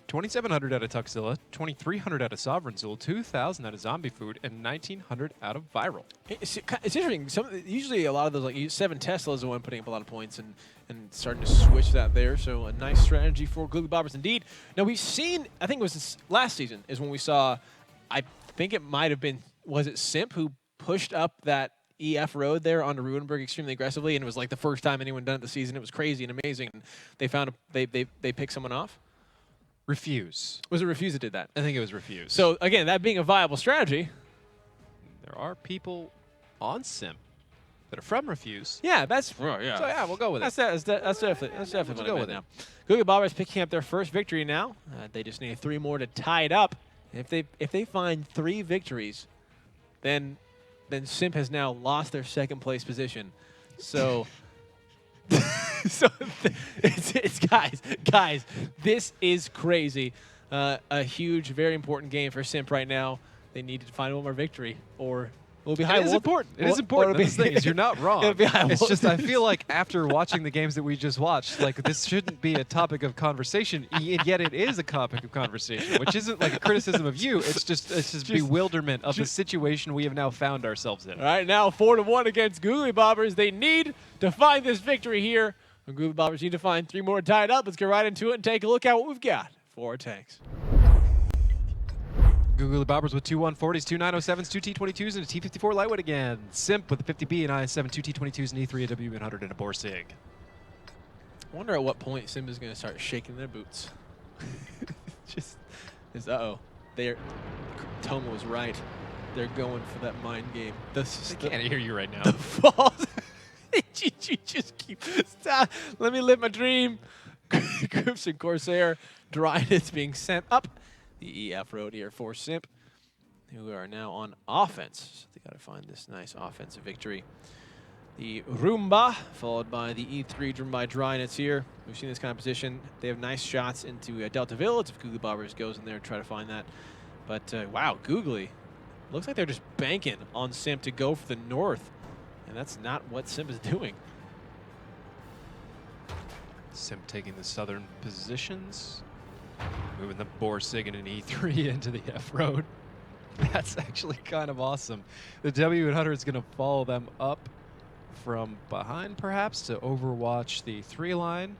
2,700 out of Tuxzilla, 2,300 out of Sovereign Zool, 2,000 out of Zombie Food, and 1,900 out of Viral. It's interesting. Usually a lot of those, like 7 Tesla is the one putting up a lot of points and starting to switch that there. So a nice strategy for Googlybobbers indeed. Now we've seen, I think it was last season is when we saw, I think it might have been, was it Simp who pushed up that EF road there onto Ruinberg extremely aggressively, and it was like the first time anyone done it this season. It was crazy and amazing. And they found they picked someone off. Refuse. Was it Refuse that did that? I think it was Refuse. So again, that being a viable strategy. There are people on Simp that are from Refuse. Yeah, that's yeah. So yeah, we'll go with it. That's definitely Let's what go I with meant now. Googlybobbers picking up their first victory now. They just need 3 more to tie it up. And if they find 3 victories, then Simp has now lost their second place position. So. So it's guys, this is crazy. A huge, very important game for Simp right now. They need to find one more victory, or Will it be high It is voltage? important. It is important. That's the thing is you're not wrong. It'll be high It's just I voltage. feel like after watching the games that we just watched, like this shouldn't be a topic of conversation, and yet it is a topic of conversation, which isn't like a criticism of you. It's just bewilderment of the situation we have now found ourselves in. All right, now 4-1 against Googlybobbers. They need to find this victory here. The Googlybobbers need to find 3 more tied up. Let's get right into it and take a look at what we've got for our tanks. Googlybobbers with 2 140s, 2 907s, 2 T22s, and a T54 lightweight again. Simp with a 50B, an IS-7, 2 T22s, an E3, a W100, and a Borsig. I wonder at what point Simba is going to start shaking their boots. Uh-oh. Toma was right. They're going for that mind game. I can't hear you right now. The falls. you just keep stop. Let me live my dream. Crimson Corsair, Dryness being sent up the EF road here for Simp, who are now on offense. So they got to find this nice offensive victory. The Roomba, followed by the E3 driven by Dryness here. We've seen this kind of position. They have nice shots into Delta Village if Googlybobbers goes in there to try to find that. But wow, Googly. Looks like they're just banking on Simp to go for the north. And that's not what Simp is doing. Simp taking the southern positions. Moving the Borsig and an E3 into the F road. That's actually kind of awesome. The W100 is going to follow them up from behind, perhaps, to overwatch the 3 line.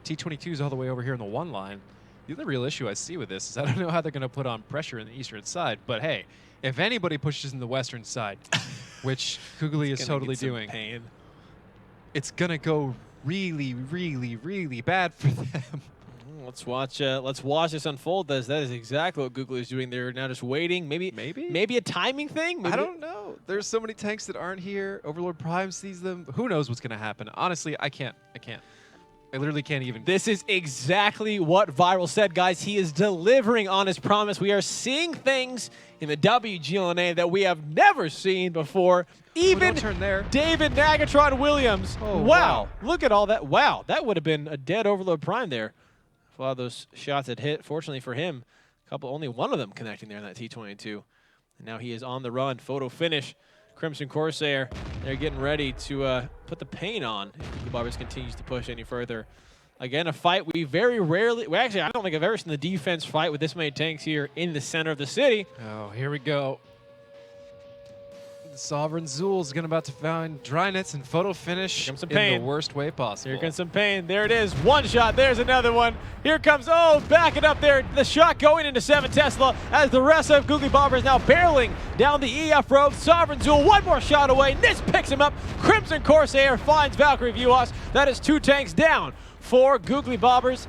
T22's all the way over here in the 1 line. The other real issue I see with this is I don't know how they're going to put on pressure in the eastern side. But hey, if anybody pushes in the western side, which Googly is totally doing, it's going to go really, really, really bad for them. Let's watch this unfold. That is exactly what Googly is doing. They're now just waiting. Maybe a timing thing. Maybe I don't know. There's so many tanks that aren't here. Overlord Prime sees them. Who knows what's going to happen? Honestly, I can't. I literally can't even. This is exactly what Viral said, guys. He is delivering on his promise. We are seeing things in the WGLNA that we have never seen before. Even turn there. David Nagatron Williams. Oh, wow. Look at all that. Wow. That would have been a dead Overlord Prime there. A lot of those shots had hit. Fortunately for him, only one of them connecting there in that T22. And now he is on the run. Photo finish. Crimson Corsair, they're getting ready to put the paint on if Googlybobbers continues to push any further. Again, a fight we very rarely, well, actually, I don't think I've ever seen the defense fight with this many tanks here in the center of the city. Oh, here we go. The Sovereign Zool is about to find Dryness and photo finish in the worst way possible. Here comes some pain. There it is. One shot. There's another one. Here comes, back it up there. The shot going into 7 Tesla as the rest of Googlybobbers now barreling down the EF road. Sovereign Zool, one more shot away. Nis picks him up. Crimson Corsair finds Valkyrie Vuos. That is 2 tanks down for Googlybobbers.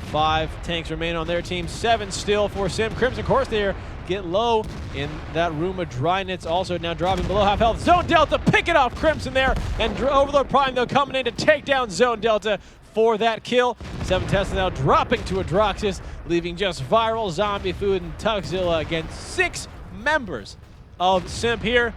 5 tanks remain on their team. 7 still for Simp. Crimson Corsair get low in that room of Dryness, also now dropping below half health. Zone Delta, pick it off Crimson there, and Overlord Prime, though, coming in to take down Zone Delta for that kill. 7 Tesla now dropping to Adroxus, leaving just Viral, Zombie Food, and Tuxzilla against 6 members of Simp here.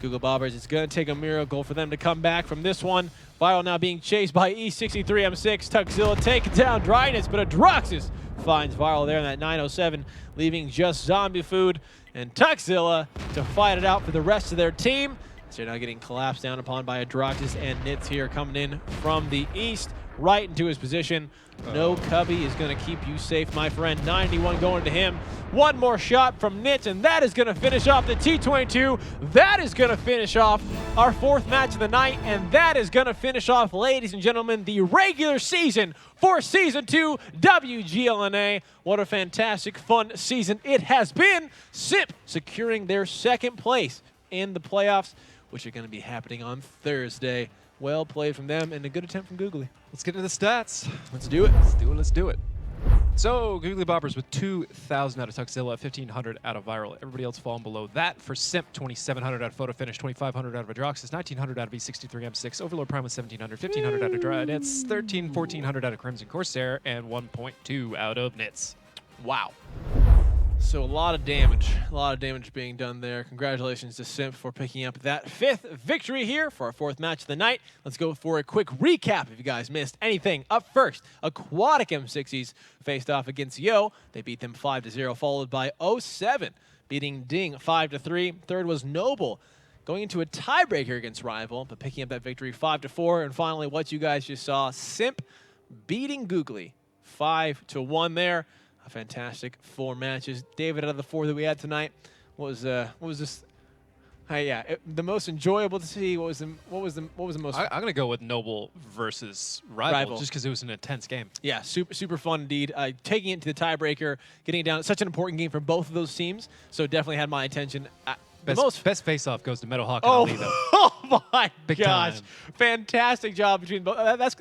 Googlybobbers, it's going to take a miracle for them to come back from this one. Viral now being chased by E63M6. Tuxzilla taking down Dryness, but Adroxus finds Viral there in that 907, leaving just Zombie Food and Tuxzilla to fight it out for the rest of their team. So they're now getting collapsed down upon by Adroxus and Nitz here coming in from the east, right into his position. No Cubby is going to keep you safe, my friend. 91 going to him. One more shot from Nitz, and that is going to finish off the T22. That is going to finish off our 4th match of the night, and that is going to finish off, ladies and gentlemen, the regular season for Season 2 WGLNA. What a fantastic, fun season it has been. Simp securing their 2nd place in the playoffs, which are going to be happening on Thursday. Well played from them, and a good attempt from Googly. Let's get into the stats. Let's do it. Let's do it. So, Googlybobbers with 2,000 out of Tuxzilla, 1,500 out of Viral. Everybody else falling below that. For Simp, 2,700 out of Photo Finish, 2,500 out of Adroxus, 1,900 out of E63M6, Overlord Prime with 1,700, 1,500 out of Dryness, 1,400 out of Crimson Corsair, and 1.2 out of Nitz. Wow. So a lot of damage being done there. Congratulations to Simp for picking up that 5th victory here for our 4th match of the night. Let's go for a quick recap if you guys missed anything. Up first, Aquatic M60s faced off against Yo. They beat them 5-0, followed by 07 beating Ding 5-3. Third was Noble going into a tiebreaker against rival, but picking up that victory 5-4. And finally, what you guys just saw, SIMP beating Googly 5-1 there. A fantastic 4 matches. David, out of the 4 that we had tonight, what was this? The most enjoyable to see. What was the most? I'm gonna go with Noble versus Rival, just because it was an intense game. Yeah, super fun indeed. Taking it to the tiebreaker, getting it down. Such an important game for both of those teams. So definitely had my attention. Best face-off goes to Meadowhawk and Ali, though. Oh my Big gosh. time. Fantastic job between both.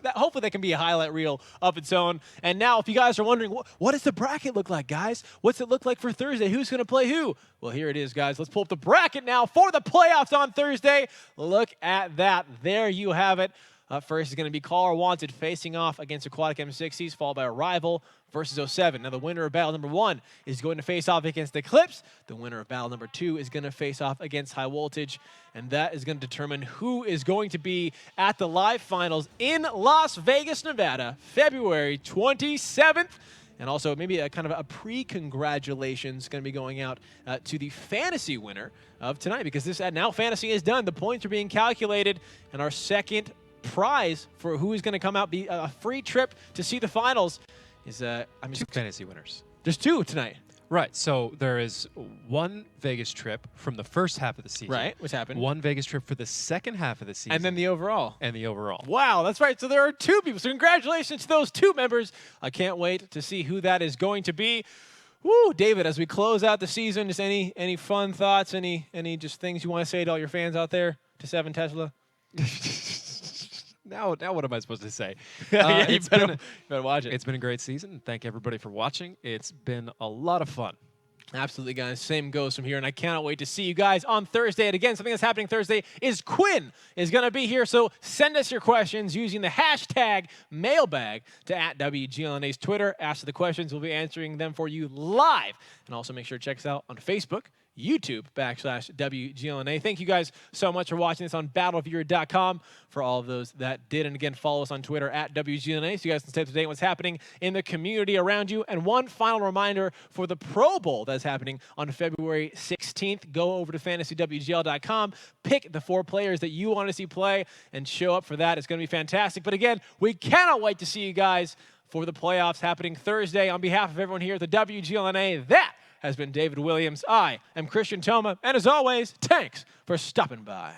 Hopefully that can be a highlight reel of its own. And now if you guys are wondering, what does the bracket look like, guys? What's it look like for Thursday? Who's going to play who? Well, here it is, guys. Let's pull up the bracket now for the playoffs on Thursday. Look at that. There you have it. Up first is going to be Caller Wanted facing off against Aquatic M60s, followed by a Rival versus 07. Now, the winner of battle number 1 is going to face off against Eclipse. The winner of battle number 2 is going to face off against High Voltage. And that is going to determine who is going to be at the live finals in Las Vegas, Nevada, February 27th. And also maybe a kind of a pre-congratulations going to be going out to the fantasy winner of tonight, because this now fantasy is done. The points are being calculated, and our second prize for who is going to come out, be a free trip to see the finals, is 2 fantasy winners. There's 2 tonight. Right, so there is 1 Vegas trip from the first half of the season. Right, what's happened? 1 Vegas trip for the second half of the season. And then the overall. And the overall. Wow, that's right. So there are 2 people. So congratulations to those 2 members. I can't wait to see who that is going to be. Woo, David, as we close out the season, just any fun thoughts, any just things you want to say to all your fans out there, to Seven Tesla? Now what am I supposed to say? Yeah, you better watch it. It's been a great season. Thank everybody for watching. It's been a lot of fun. Absolutely, guys. Same goes from here, and I cannot wait to see you guys on Thursday. And again, something that's happening Thursday is Quinn is going to be here, so send us your questions using the hashtag mailbag to @WGLNA's Twitter. Ask the questions. We'll be answering them for you live. And also make sure to check us out on Facebook, YouTube /WGLNA. Thank you guys so much for watching this on BattleViewer.com. For all of those that did, and again, follow us on Twitter @WGLNA so you guys can stay up to date on what's happening in the community around you. And one final reminder for the Pro Bowl that's happening on February 16th. Go over to FantasyWGL.com, pick the 4 players that you want to see play, and show up for that. It's going to be fantastic. But again, we cannot wait to see you guys for the playoffs happening Thursday. On behalf of everyone here at the WGLNA, that has been David Williams. I am Christian Toma, and as always, thanks for stopping by.